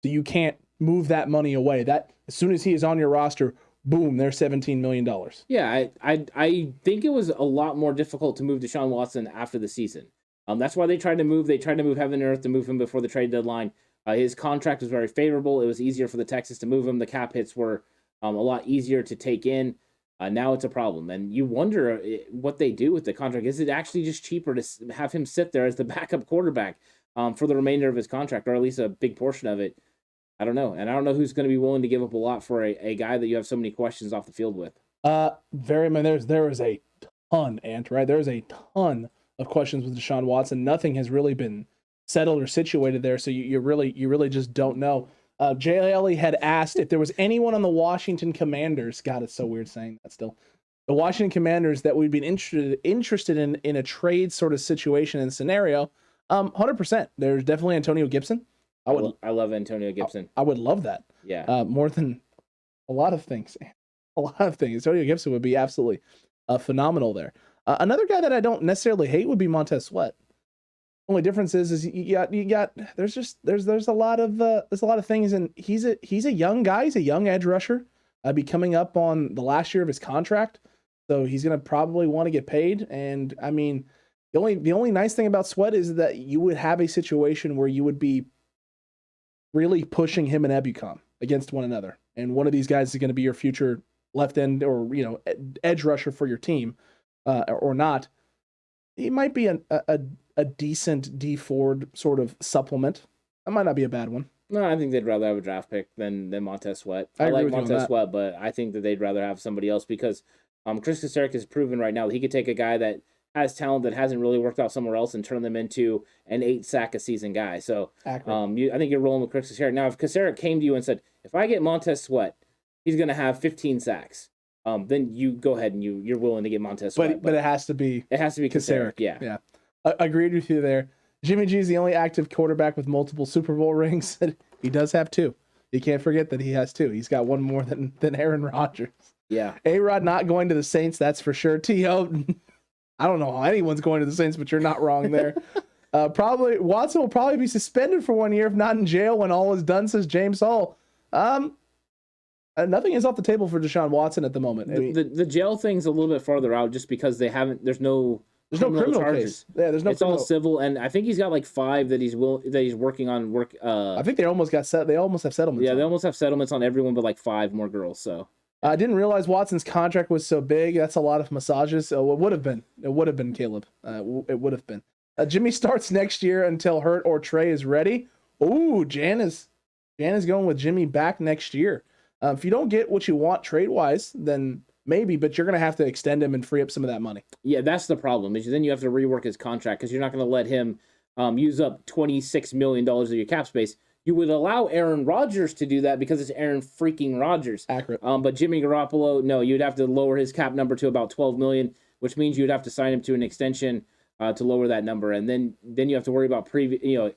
So you can't move that money away. That as soon as he is on your roster, boom, there's $17 million. Yeah, I think it was a lot more difficult to move Deshaun Watson after the season. That's why they tried to move heaven and earth to move him before the trade deadline. His contract was very favorable. It was easier for the Texans to move him. The cap hits were a lot easier to take in. Now it's a problem. And you wonder what they do with the contract. Is it actually just cheaper to have him sit there as the backup quarterback for the remainder of his contract, or at least a big portion of it? I don't know. And I don't know who's going to be willing to give up a lot for a guy that you have so many questions off the field with. There is a ton, Ant, right? There's a ton of questions with Deshaun Watson. Nothing has really been settled or situated there, so you really just don't know. Jay Ellie had asked if there was anyone on the Washington Commanders. God, it's so weird saying that still. The Washington Commanders that we'd been interested in a trade sort of situation and scenario. 100%. There's definitely Antonio Gibson. I love Antonio Gibson. I would love that. Yeah. More than a lot of things. Antonio Gibson would be absolutely phenomenal there. Another guy that I don't necessarily hate would be Montez Sweat. Only difference is you got there's a lot of things, and he's a young guy. He's a young edge rusher. Be coming up on the last year of his contract, so he's gonna probably want to get paid. And I mean, the only nice thing about Sweat is that you would have a situation where you would be really pushing him and Ebukam against one another, and one of these guys is going to be your future left end or edge rusher for your team, or not. He might be a decent D Ford sort of supplement. That might not be a bad one. No, I think they'd rather have a draft pick than Montez Sweat. I like Montez Sweat, but I think that they'd rather have somebody else because Chris Kaserik has proven right now that he could take a guy that has talent that hasn't really worked out somewhere else and turn them into an 8-sack-a-season guy. So I think you're rolling with Chris Kaserik. Now, if Kaserik came to you and said, if I get Montez Sweat, he's going to have 15 sacks, then you go ahead and you're willing to get Montez Sweat. But it has to be Kaserik. Yeah. Agreed with you there. Jimmy G is the only active quarterback with multiple Super Bowl rings. He does have 2. You can't forget that he has 2. He's got one more than Aaron Rodgers. Yeah. A-Rod not going to the Saints, that's for sure. T.O., I don't know how anyone's going to the Saints, but you're not wrong there. Probably Watson will probably be suspended for 1 year, if not in jail when all is done, says James Hall. Nothing is off the table for Deshaun Watson at the moment. The jail thing's a little bit farther out just because there's no criminal charges. Case. Yeah, there's no. It's all civil, and I think he's got like 5 that he's working on. I think they almost have settlements. Yeah, they almost have settlements on everyone but like 5 more girls. So I didn't realize Watson's contract was so big. That's a lot of massages. So it would have been. It would have been, Caleb. It would have been. Jimmy starts next year until Hurt or Trey is ready. Ooh, Jan is going with Jimmy back next year. If you don't get what you want trade-wise, then maybe, but you're going to have to extend him and free up some of that money. Yeah, that's the problem. Is then you have to rework his contract because you're not going to let him use up $26 million of your cap space. You would allow Aaron Rodgers to do that because it's Aaron freaking Rodgers. Accurate. But Jimmy Garoppolo, no, you'd have to lower his cap number to about $12 million, which means you'd have to sign him to an extension to lower that number, and then you have to worry about the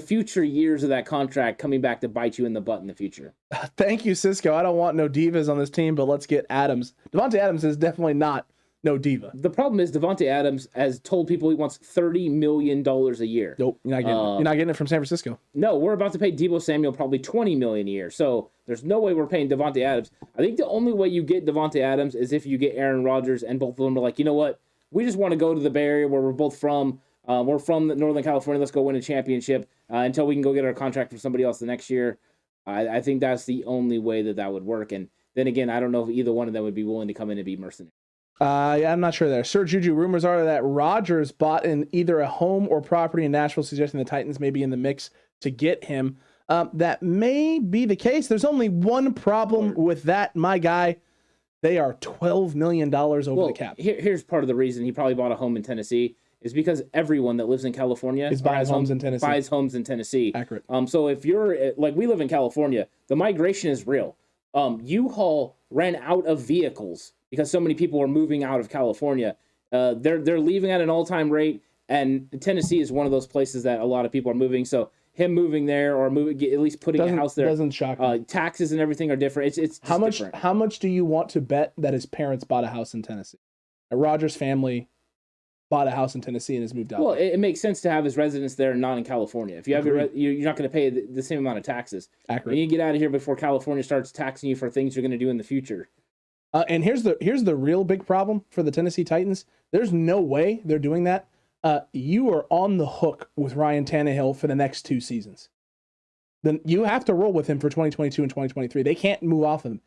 future years of that contract coming back to bite you in the butt in the future. Thank you, Cisco. I don't want no divas on this team, but let's get Adams. Davante Adams is definitely not no diva. The problem is Davante Adams has told people he wants $30 million a year. Nope, you're not getting it. You're not getting it from San Francisco. No, we're about to pay Deebo Samuel probably $20 million a year. So there's no way we're paying Davante Adams. I think the only way you get Davante Adams is if you get Aaron Rodgers and both of them are like, you know what? We just want to go to the Bay Area where we're both from. We're from Northern California. Let's go win a championship until we can go get our contract from somebody else the next year. I think that's the only way that would work. And then again, I don't know if either one of them would be willing to come in and be mercenaries. Yeah, I'm not sure there. Sir Juju, rumors are that Rodgers bought in either a home or property in Nashville, suggesting the Titans may be in the mix to get him. That may be the case. There's only one problem with that, my guy. They are $12 million over the cap. Here's part of the reason he probably bought a home in Tennessee is because everyone that lives in California buys homes in Tennessee. Accurate. So if you're like, we live in California, the migration is real. U-Haul ran out of vehicles because so many people are moving out of California. They're leaving at an all-time rate, and Tennessee is one of those places that a lot of people are moving. So him moving there or at least putting a house there doesn't shock me. Taxes and everything are different. It's how much different. How much do you want to bet that his parents bought a house in Tennessee? A Rodgers family bought a house in Tennessee and has moved out. Well, it makes sense to have his residence there and not in California. If you have you're not going to pay the same amount of taxes. Accurate. And you get out of here before California starts taxing you for things you're going to do in the future. And here's the real big problem for the Tennessee Titans. There's no way they're doing that. You are on the hook with Ryan Tannehill for the next 2 seasons. Then you have to roll with him for 2022 and 2023. They can't move off of him.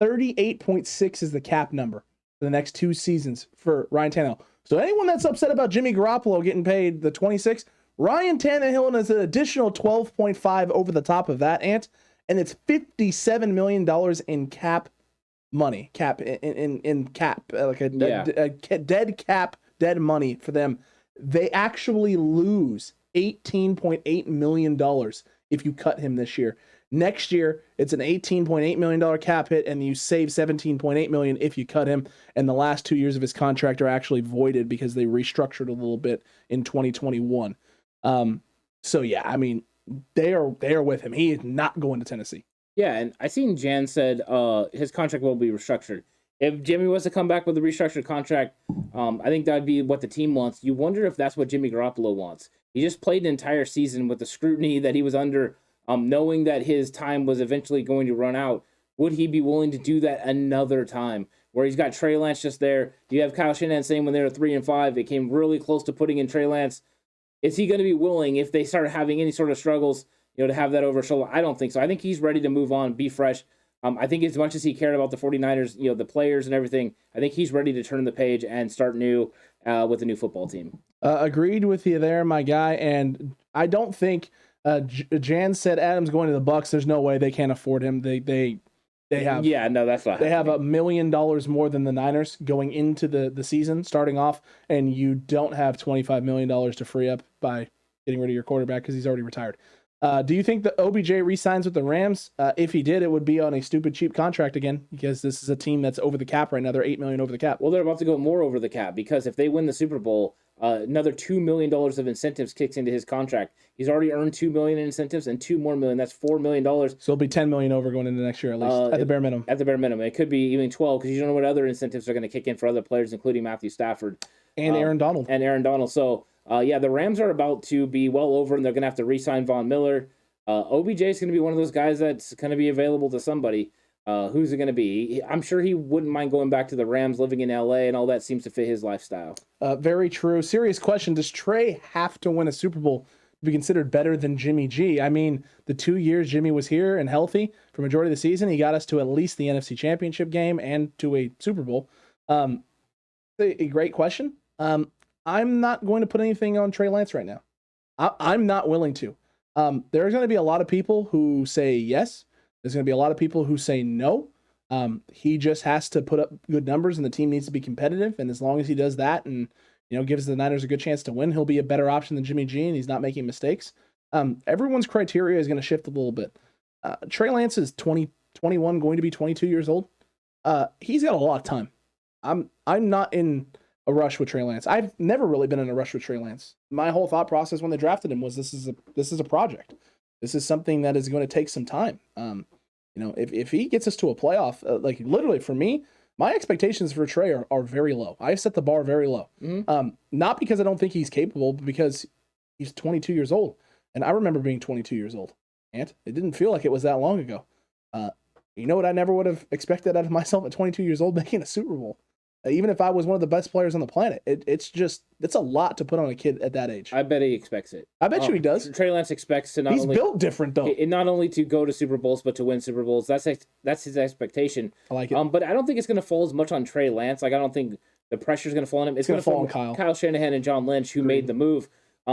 38.6 is the cap number for the next 2 seasons for Ryan Tannehill. So anyone that's upset about Jimmy Garoppolo getting paid the 26, Ryan Tannehill is an additional 12.5 over the top of that, and it's $57 million in cap money, in cap, like a dead cap, dead money for them. They actually lose $18.8 million if you cut him this year. Next year, it's an $18.8 million cap hit, and you save $17.8 million if you cut him. And the last 2 years of his contract are actually voided because they restructured a little bit in 2021. So yeah, I mean, they are with him. He is not going to Tennessee. Yeah, and I seen Jan said his contract will be restructured. If Jimmy was to come back with a restructured contract, I think that would be what the team wants. You wonder if that's what Jimmy Garoppolo wants. He just played an entire season with the scrutiny that he was under, knowing that his time was eventually going to run out. Would he be willing to do that another time? Where he's got Trey Lance just there. You have Kyle Shanahan saying when they were 3-5, they came really close to putting in Trey Lance. Is he going to be willing, if they start having any sort of struggles, to have that over his shoulder? I don't think so. I think he's ready to move on, be fresh. I think as much as he cared about the 49ers, the players and everything, I think he's ready to turn the page and start new with a new football team. Agreed with you there, my guy. And I don't think Jan said Adams going to the Bucs. There's no way they can't afford him. They have that's not. They have $1 million more than the Niners going into the season starting off, and you don't have $25 million to free up by getting rid of your quarterback because he's already retired. Do you think that OBJ re-signs with the Rams? If he did, it would be on a stupid cheap contract again, because this is a team that's over the cap right now. They're $8 million over the cap. Well, they're about to go more over the cap because if they win the Super Bowl, another $2 million of incentives kicks into his contract. He's already earned $2 million in incentives and $2 more million. That's $4 million. So it'll be $10 million over going into next year, at least at the bare minimum. At the bare minimum, it could be even 12 because you don't know what other incentives are going to kick in for other players, including Matthew Stafford and Aaron Donald. So the Rams are about to be well over, and they're going to have to re-sign Von Miller. OBJ is going to be one of those guys that's going to be available to somebody. Who's it going to be? I'm sure he wouldn't mind going back to the Rams, living in LA, and all that seems to fit his lifestyle. Very true. Serious question. Does Trey have to win a Super Bowl be considered better than Jimmy G. I mean, the 2 years Jimmy was here and healthy for majority of the season, he got us to at least the NFC Championship game and to a Super Bowl. A great question. I'm not going to put anything on Trey Lance right now. I'm not willing to. There's going to be a lot of people who say yes. There's going to be a lot of people who say no. He just has to put up good numbers, and the team needs to be competitive. And as long as he does that, and gives the Niners a good chance to win, he'll be a better option than Jimmy G, and he's not making mistakes. Everyone's criteria is going to shift a little bit. Trey Lance is 21, going to be 22 years old. He's got a lot of time. I'm not in a rush with Trey Lance. I've never really been in a rush with Trey Lance. My whole thought process when they drafted him was this is a project. This is something that is going to take some time. If he gets us to a playoff, like literally for me, my expectations for Trey are very low. I've set the bar very low. Mm-hmm. Not because I don't think he's capable, but because he's 22 years old. And I remember being 22 years old. And it didn't feel like it was that long ago. You know what I never would have expected out of myself at 22 years old, making a Super Bowl. Even if I was one of the best players on the planet, it's a lot to put on a kid at that age. I bet he expects it. I bet you he does. Trey Lance expects to He's built different, though. Not only to go to Super Bowls, but to win Super Bowls. That's his expectation. I like it. But I don't think it's going to fall as much on Trey Lance. Like, I don't think the pressure is going to fall on him. It's going to fall on Kyle Shanahan and John Lynch, who made the move.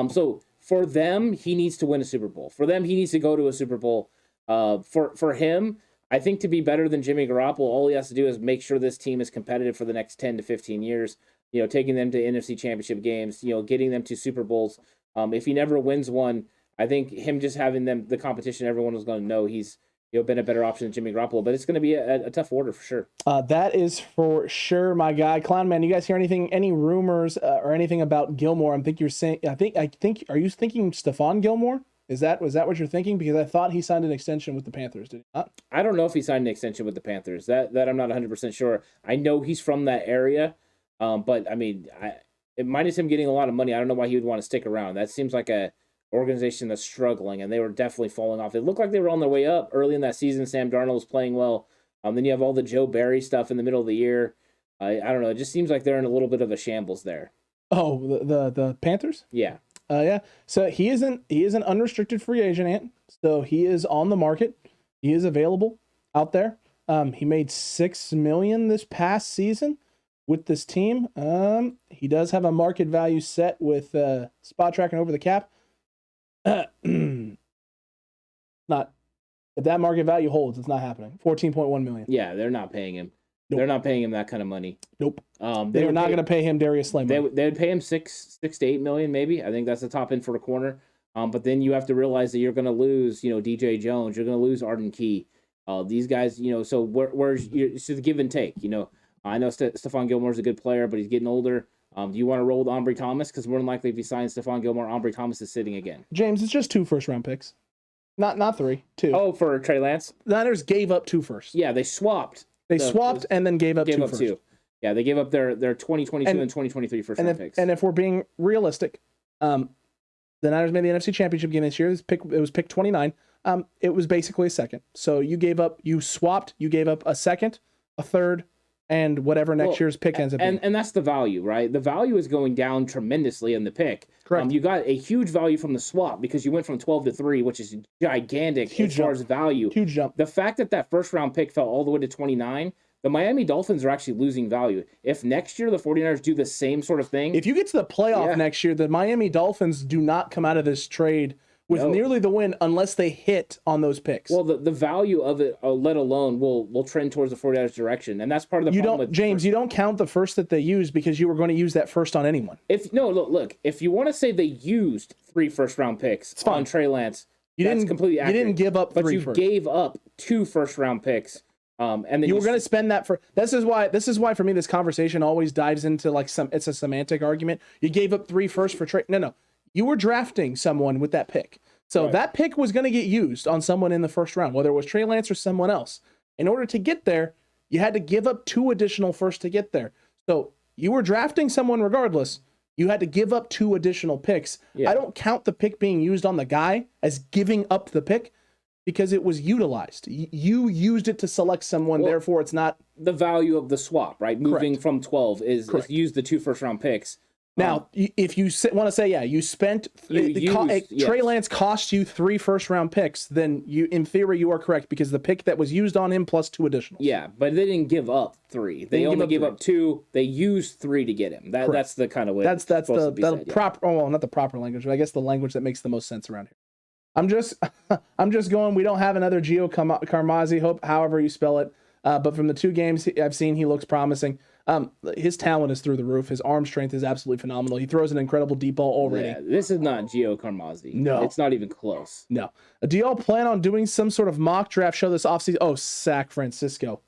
So for them, he needs to win a Super Bowl. For them, he needs to go to a Super Bowl. For him, I think to be better than Jimmy Garoppolo, all he has to do is make sure this team is competitive for the next 10 to 15 years, taking them to NFC Championship games, getting them to Super Bowls. If he never wins one, I think him just having the competition, everyone was going to know he's been a better option than Jimmy Garoppolo, but it's going to be a tough order for sure. That is for sure, my guy. Clown Man, you guys hear any rumors or anything about Gilmore? Are you thinking Stephon Gilmore? Was that what you're thinking? Because I thought he signed an extension with the Panthers. Did he not? I don't know if he signed an extension with the Panthers. That I'm not 100% sure. I know he's from that area, but I mean, minus him getting a lot of money, I don't know why he would want to stick around. That seems like a organization that's struggling, and they were definitely falling off. It looked like they were on their way up early in that season. Sam Darnold was playing well. Then you have all the Joe Barry stuff in the middle of the year. I don't know. It just seems like they're in a little bit of a shambles there. Oh, the Panthers? Yeah. Yeah. So he is an unrestricted free agent, Ant. So he is on the market. He is available out there. He made $6 million this past season with this team. He does have a market value set with spot tracking over the cap. Not if that market value holds, it's not happening. $14.1 million. Yeah, they're not paying him. Nope. They're not paying him that kind of money. Nope. They are not going to pay him Darius Slay money. They would pay him $6 to $8 million, maybe. I think that's the top end for the corner. But then you have to realize that you're going to lose, DJ Jones. You're going to lose Arden Key. These guys, so where's the give and take? I know Stephon Gilmore's a good player, but he's getting older. Do you want to roll with Ambry Thomas? Because more than likely, if he signs Stephon Gilmore, Ambry Thomas is sitting again. James, it's just 2 first-round picks. Not 3, 2. Oh, for Trey Lance? The Niners gave up 2 firsts. Yeah, they swapped. They swapped and then gave up 2 firsts. Yeah, they gave up their 2022 and 2023 first-round picks. And if we're being realistic, the Niners made the NFC Championship game this year. It was pick 29. It was basically a second. So you gave up a second, a third, and whatever next year's pick ends up being. And that's the value, right? The value is going down tremendously in the pick. Correct. You got a huge value from the swap because you went from 12 to 3, which is gigantic as far as value. Huge jump. The fact that first-round pick fell all the way to 29, the Miami Dolphins are actually losing value. If next year the 49ers do the same sort of thing. If you get to the playoff next year, the Miami Dolphins do not come out of this trade with nearly the win unless they hit on those picks. Well, the value of it, let alone, will trend towards the 49ers direction, and that's part of the problem. You don't count the first that they used because you were going to use that first on anyone. Look, if you want to say they used 3 first-round picks on Trey Lance, that's completely accurate. You didn't give up 3 but you gave up 2 first-round picks. And then you were going to spend that for. This is why for me this conversation always dives into it's a semantic argument. You gave up 3 firsts for Trey. No. You were drafting someone with that pick. So that pick was going to get used on someone in the first round, whether it was Trey Lance or someone else. In order to get there, you had to give up 2 additional firsts to get there. So you were drafting someone regardless. You had to give up 2 additional picks. Yeah. I don't count the pick being used on the guy as giving up the pick because it was utilized. You used it to select someone, therefore it's not... The value of the swap, right? Moving from 12 is use the 2 first-round picks. Now, if you want to say, yeah, you spent Trey Lance cost you 3 first-round picks, then in theory you are correct because the pick that was used on him plus 2 additionals. Yeah, but they didn't give up 3. They only gave up 2. They used 3 to get him. That's the kind of way. That's the proper. Yeah. Oh, well, not the proper language, but I guess the language that makes the most sense around here. I'm just going. We don't have another Gio Carmazzi. However you spell it. But from the 2 games I've seen, he looks promising. His talent is through the roof. His arm strength is absolutely phenomenal. He throws an incredible deep ball already. Yeah, this is not Gio Carmazzi. No. It's not even close. No. Do y'all plan on doing some sort of mock draft show this offseason? Oh, San Francisco.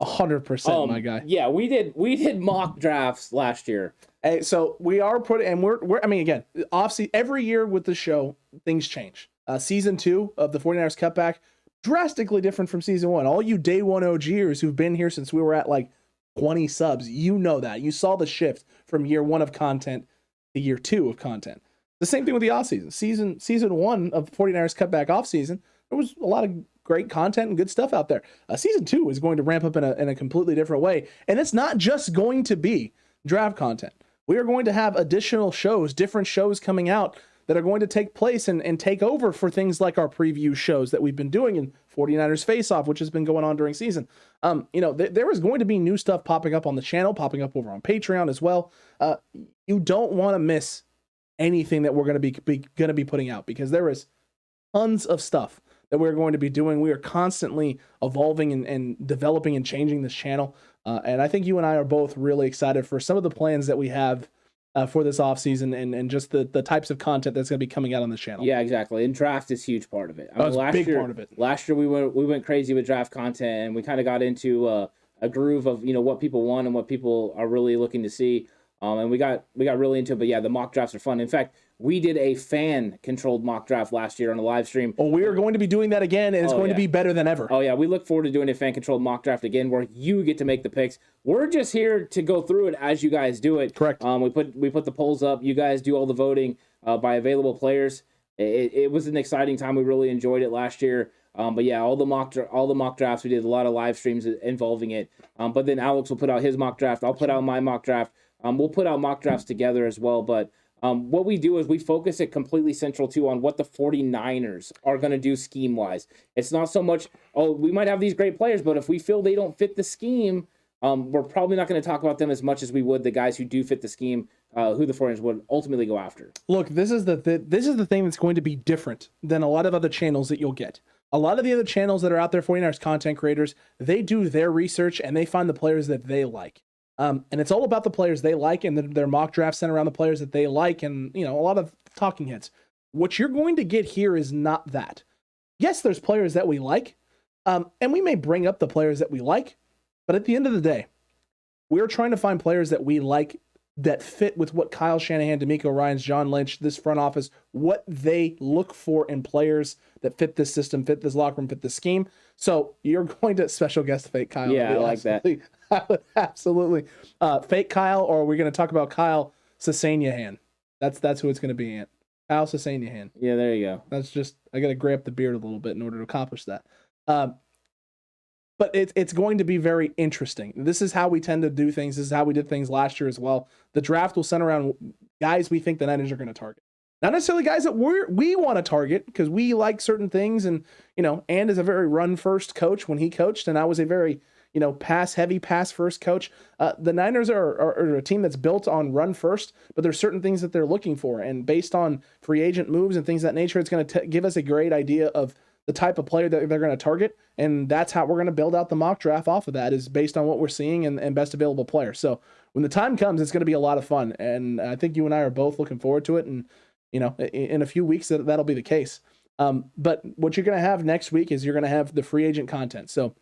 100%, my guy. Yeah, we did mock drafts last year. Hey, so we are putting, and we're I mean, again, offseason, every year with the show, things change. Season 2 of the 49ers Cutback, drastically different from season 1. All you day 1 OGers who've been here since we were at like 20 subs, you know that. You saw the shift from year 1 of content to year 2 of content. The same thing with the offseason. Season 1 of 49ers Cutback offseason, there was a lot of great content and good stuff out there. Season 2 is going to ramp up in a completely different way. And it's not just going to be draft content. We are going to have additional shows, different shows coming out that are going to take place and take over for things like our preview shows that we've been doing in 49ers Face Off, which has been going on during season. There is going to be new stuff popping up on the channel, popping up over on Patreon as well. You don't want to miss anything that we're going to be putting out because there is tons of stuff that we're going to be doing. We are constantly evolving and developing and changing this channel. And I think you and I are both really excited for some of the plans that we have for this offseason and just the types of content that's going to be coming out on the channel. Yeah, exactly. And draft is a huge part of it. That's a big part of it. Last year we went crazy with draft content and we kind of got into a groove of what people want and what people are really looking to see. And we got really into it. But yeah, the mock drafts are fun. In fact, we did a fan-controlled mock draft last year on a live stream. Well, we are going to be doing that again, and it's going to be better than ever. Oh, yeah. We look forward to doing a fan-controlled mock draft again where you get to make the picks. We're just here to go through it as you guys do it. Correct. We put the polls up. You guys do all the voting by available players. It was an exciting time. We really enjoyed it last year. But yeah, all the mock drafts, we did a lot of live streams involving it. But then Alex will put out his mock draft. I'll put out my mock draft. We'll put out mock drafts together as well. But what we do is we focus it completely central to on what the 49ers are going to do scheme-wise. It's not so much, we might have these great players, but if we feel they don't fit the scheme, we're probably not going to talk about them as much as we would the guys who do fit the scheme, who the 49ers would ultimately go after. Look, this is the thing that's going to be different than a lot of other channels that you'll get. A lot of the other channels that are out there, 49ers content creators, they do their research and they find the players that they like. And it's all about the players they like and their mock drafts center around the players that they like and, a lot of talking heads. What you're going to get here is not that. Yes, there's players that we like, and we may bring up the players that we like, but at the end of the day, we're trying to find players that we like that fit with what Kyle Shanahan, D'Amico Ryans, John Lynch, this front office, what they look for in players that fit this system, fit this locker room, fit this scheme. So you're going to special guest fake Kyle. Yeah, I like that. Absolutely. Fake Kyle, or are we going to talk about Kyle Sasaniahan? That's who it's going to be, Ant. Kyle Sasaniahan. Yeah, there you go. That's just, I got to gray up the beard a little bit in order to accomplish that. But it's going to be very interesting. This is how we tend to do things. This is how we did things last year as well. The draft will center around guys we think the Niners are going to target. Not necessarily guys that we want to target because we like certain things. And, and is a very run-first coach when he coached. And I was a very, pass-heavy, pass-first coach. The Niners are a team that's built on run-first, but there's certain things that they're looking for. And based on free agent moves and things of that nature, it's going to give us a great idea of the type of player that they're going to target. And that's how we're going to build out the mock draft off of that, is based on what we're seeing and best available player. So when the time comes, it's going to be a lot of fun. And I think you and I are both looking forward to it. And, in a few weeks, that'll be the case. But what you're going to have next week is you're going to have the free agent content. So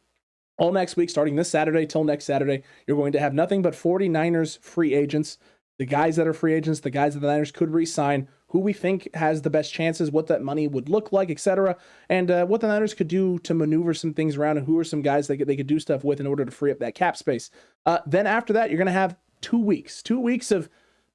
all next week, starting this Saturday till next Saturday, you're going to have nothing but 49ers free agents, the guys that are free agents, the guys that the Niners could re-sign, who we think has the best chances, what that money would look like, etc., and what the Niners could do to maneuver some things around, and who are some guys they could do stuff with in order to free up that cap space. Then after that, you're going to have 2 weeks of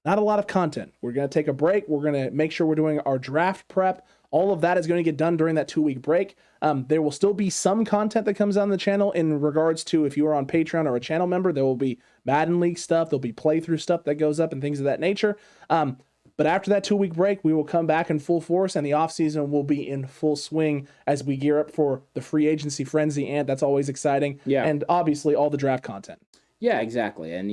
not a lot of content. We're going to take a break. We're going to make sure we're doing our draft prep. All of that is going to get done during that 2-week break. There will still be some content that comes on the channel in regards to if you are on Patreon or a channel member. There will be Madden League stuff. There'll be playthrough stuff that goes up and things of that nature. But after that 2-week break, we will come back in full force, and the offseason will be in full swing as we gear up for the free agency frenzy, and that's always exciting. Yeah. And obviously all the draft content. Yeah, exactly. And,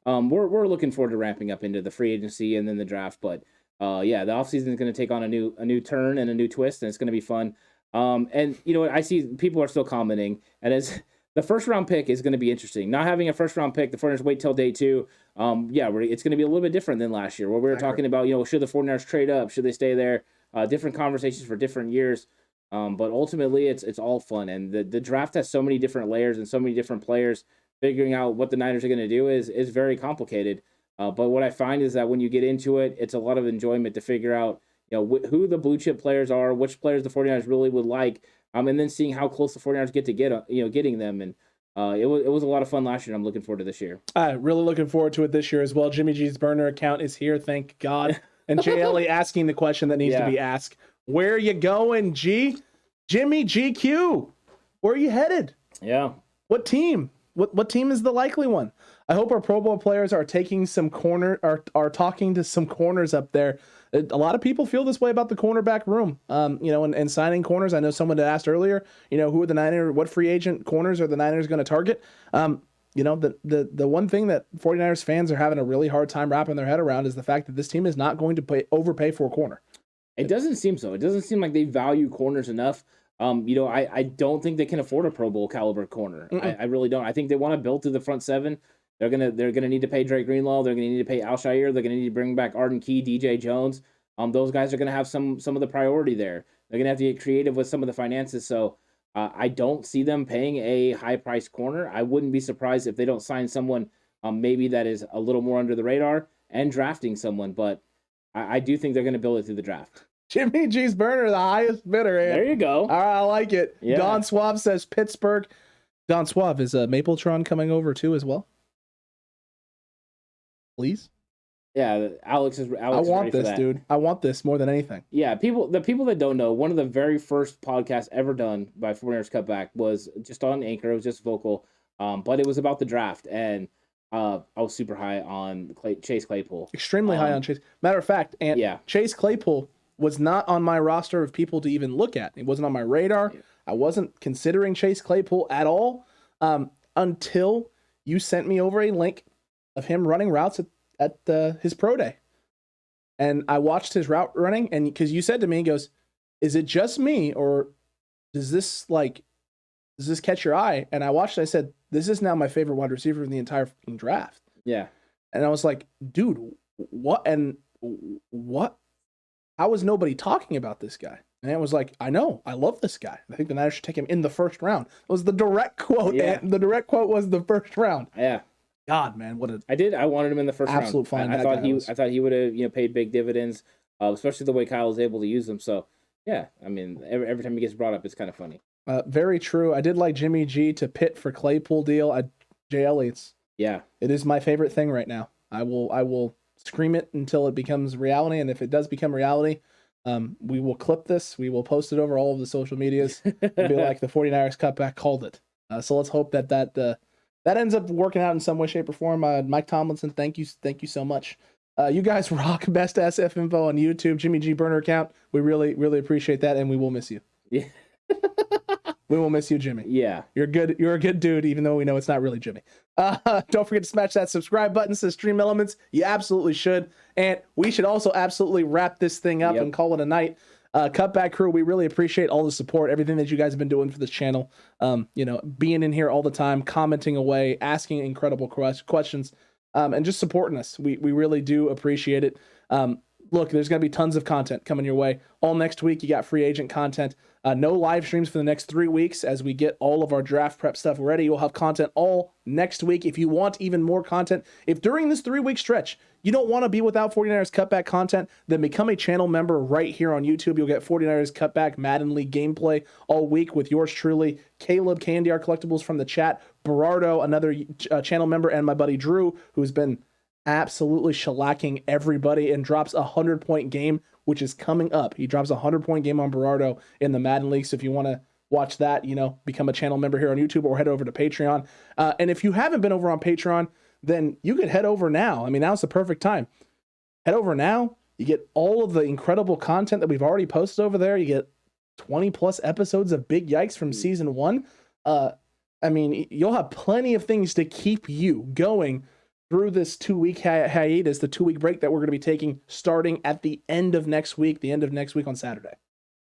we're looking forward to ramping up into the free agency and then the draft. But, the offseason is going to take on a new turn and a new twist, and it's going to be fun. And, I see people are still commenting, and as the first-round pick is going to be interesting. Not having a first-round pick, the 49ers wait till day 2. It's going to be a little bit different than last year, where we were talking about, should the 49ers trade up? Should they stay there? Different conversations for different years. But ultimately, it's all fun. And the draft has so many different layers and so many different players. Figuring out what the Niners are going to do is very complicated. But what I find is that when you get into it, it's a lot of enjoyment to figure out, who the blue-chip players are, which players the 49ers really would like, and then seeing how close the 49ers get to getting them. And it was a lot of fun last year, and I'm looking forward to this year. Really looking forward to it this year as well. Jimmy G's burner account is here, thank God. And JLE asking the question that needs to be asked. Where are you going, G? Jimmy GQ. Where are you headed? Yeah. What team? What team is the likely one? I hope our Pro Bowl players are taking some are talking to some corners up there. A lot of people feel this way about the cornerback room, and signing corners. I know someone had asked earlier, who are the Niners, what free agent corners are the Niners going to target? The one thing that 49ers fans are having a really hard time wrapping their head around is the fact that this team is not going to overpay for a corner. It doesn't seem so. It doesn't seem like they value corners enough. I don't think they can afford a Pro Bowl caliber corner. I really don't. I think they want to build through the front seven. They're gonna need to pay Drake Greenlaw. They're gonna need to pay Al Shire. They're gonna need to bring back Arden Key, DJ Jones. Those guys are gonna have some of the priority there. They're gonna have to get creative with some of the finances. So I don't see them paying a high priced corner. I wouldn't be surprised if they don't sign someone maybe that is a little more under the radar and drafting someone. But I do think they're gonna build it through the draft. Jimmy G's burner, the highest bidder. There you go. All right, I like it. Yeah. Don Suave says Pittsburgh. Don Suave, is Mapletron coming over too as well? Please? Yeah, Alex is I want this, dude. I want this more than anything. Yeah, the people that don't know, one of the very first podcasts ever done by 49ers Cutback was just on Anchor. It was just vocal, but it was about the draft, and I was super high on Chase Claypool. Extremely high on Chase. Matter of fact, Chase Claypool was not on my roster of people to even look at. It wasn't on my radar. Yeah. I wasn't considering Chase Claypool at all until you sent me over a link of him running routes at his pro day. And I watched his route running, and because you said to me, he goes, is it just me, or does this catch your eye? And I watched it, I said, this is now my favorite wide receiver in the entire fucking draft. Yeah. And I was like, dude, what? How was nobody talking about this guy? And it was like, I know, I love this guy. I think the Niners should take him in the first round. It was the direct quote. Yeah. And the direct quote was the first round. Yeah. God, man, I wanted him in the first round. Absolute fine. I thought he would have paid big dividends, especially the way Kyle was able to use them. So yeah, I mean, every time he gets brought up, it's kind of funny. Very true. I did like Jimmy G to pit for Claypool deal. It is my favorite thing right now. I will scream it until it becomes reality, and if it does become reality, we will clip this. We will post it over all of the social medias. It'll be like the 49ers Cutback called it. So let's hope that ends up working out in some way, shape, or form. Mike Tomlinson, thank you so much. You guys rock. Best SF info on YouTube. Jimmy G burner account. We really, really appreciate that, and we will miss you. Yeah. We will miss you, Jimmy. Yeah. You're good. You're a good dude, even though we know it's not really Jimmy. Don't forget to smash that subscribe button to Stream Elements. You absolutely should. And we should also absolutely wrap this thing up and call it a night. Cutback crew, we really appreciate all the support, everything that you guys have been doing for this channel. Being in here all the time, commenting away, asking incredible questions, and just supporting us. We really do appreciate it. Look, there's going to be tons of content coming your way. All next week, you got free agent content. No live streams for the next 3 weeks as we get all of our draft prep stuff ready. You'll have content all next week. If you want even more content, if during this 3-week stretch, you don't want to be without 49ers Cutback content, then become a channel member right here on YouTube. You'll get 49ers Cutback Madden League gameplay all week with yours truly, Caleb, KNDR Collectibles from the chat, Berardo, another channel member, and my buddy Drew, who's been absolutely shellacking everybody and drops a 100-point game, which is coming up. He drops a 100-point game on Berardo in the Madden League. So if you want to watch that, become a channel member here on YouTube or head over to Patreon. And if you haven't been over on Patreon, then you could head over now. I mean, now's the perfect time. Head over now. You get all of the incredible content that we've already posted over there. You get 20 plus episodes of Big Yikes from season 1. I mean, you'll have plenty of things to keep you going through this 2-week hiatus, the 2-week break that we're going to be taking starting at the end of next week on Saturday.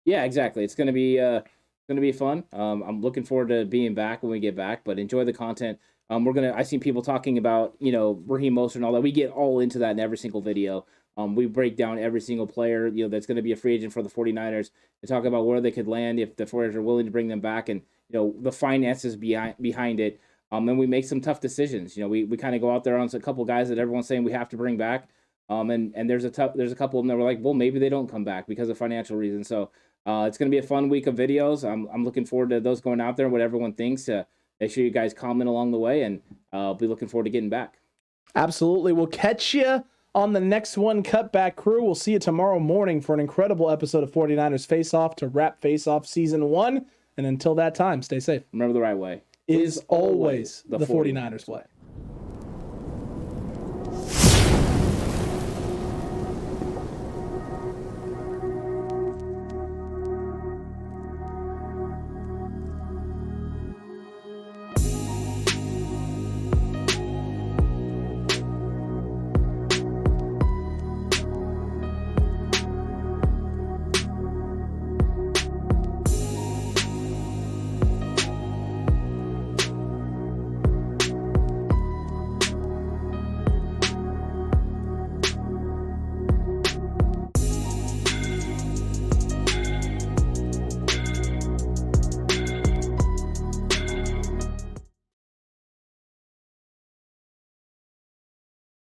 Yeah, exactly. It's going to be fun. I'm looking forward to being back when we get back, but enjoy the content. I've seen people talking about, Raheem Mostert and all that. We get all into that in every single video. We break down every single player, that's going to be a free agent for the 49ers, and talk about where they could land if the 49ers are willing to bring them back, and, the finances behind it. And we make some tough decisions. We kind of go out there on a couple guys that everyone's saying we have to bring back. And there's a couple of them that were like, well, maybe they don't come back because of financial reasons. So it's going to be a fun week of videos. I'm looking forward to those going out there, what everyone thinks. Make sure you guys comment along the way, and I'll be looking forward to getting back. Absolutely. We'll catch you on the next one, Cutback Crew. We'll see you tomorrow morning for an incredible episode of 49ers Face Off to wrap Face Off Season 1. And until that time, stay safe. Remember, the right way is always the 49ers way.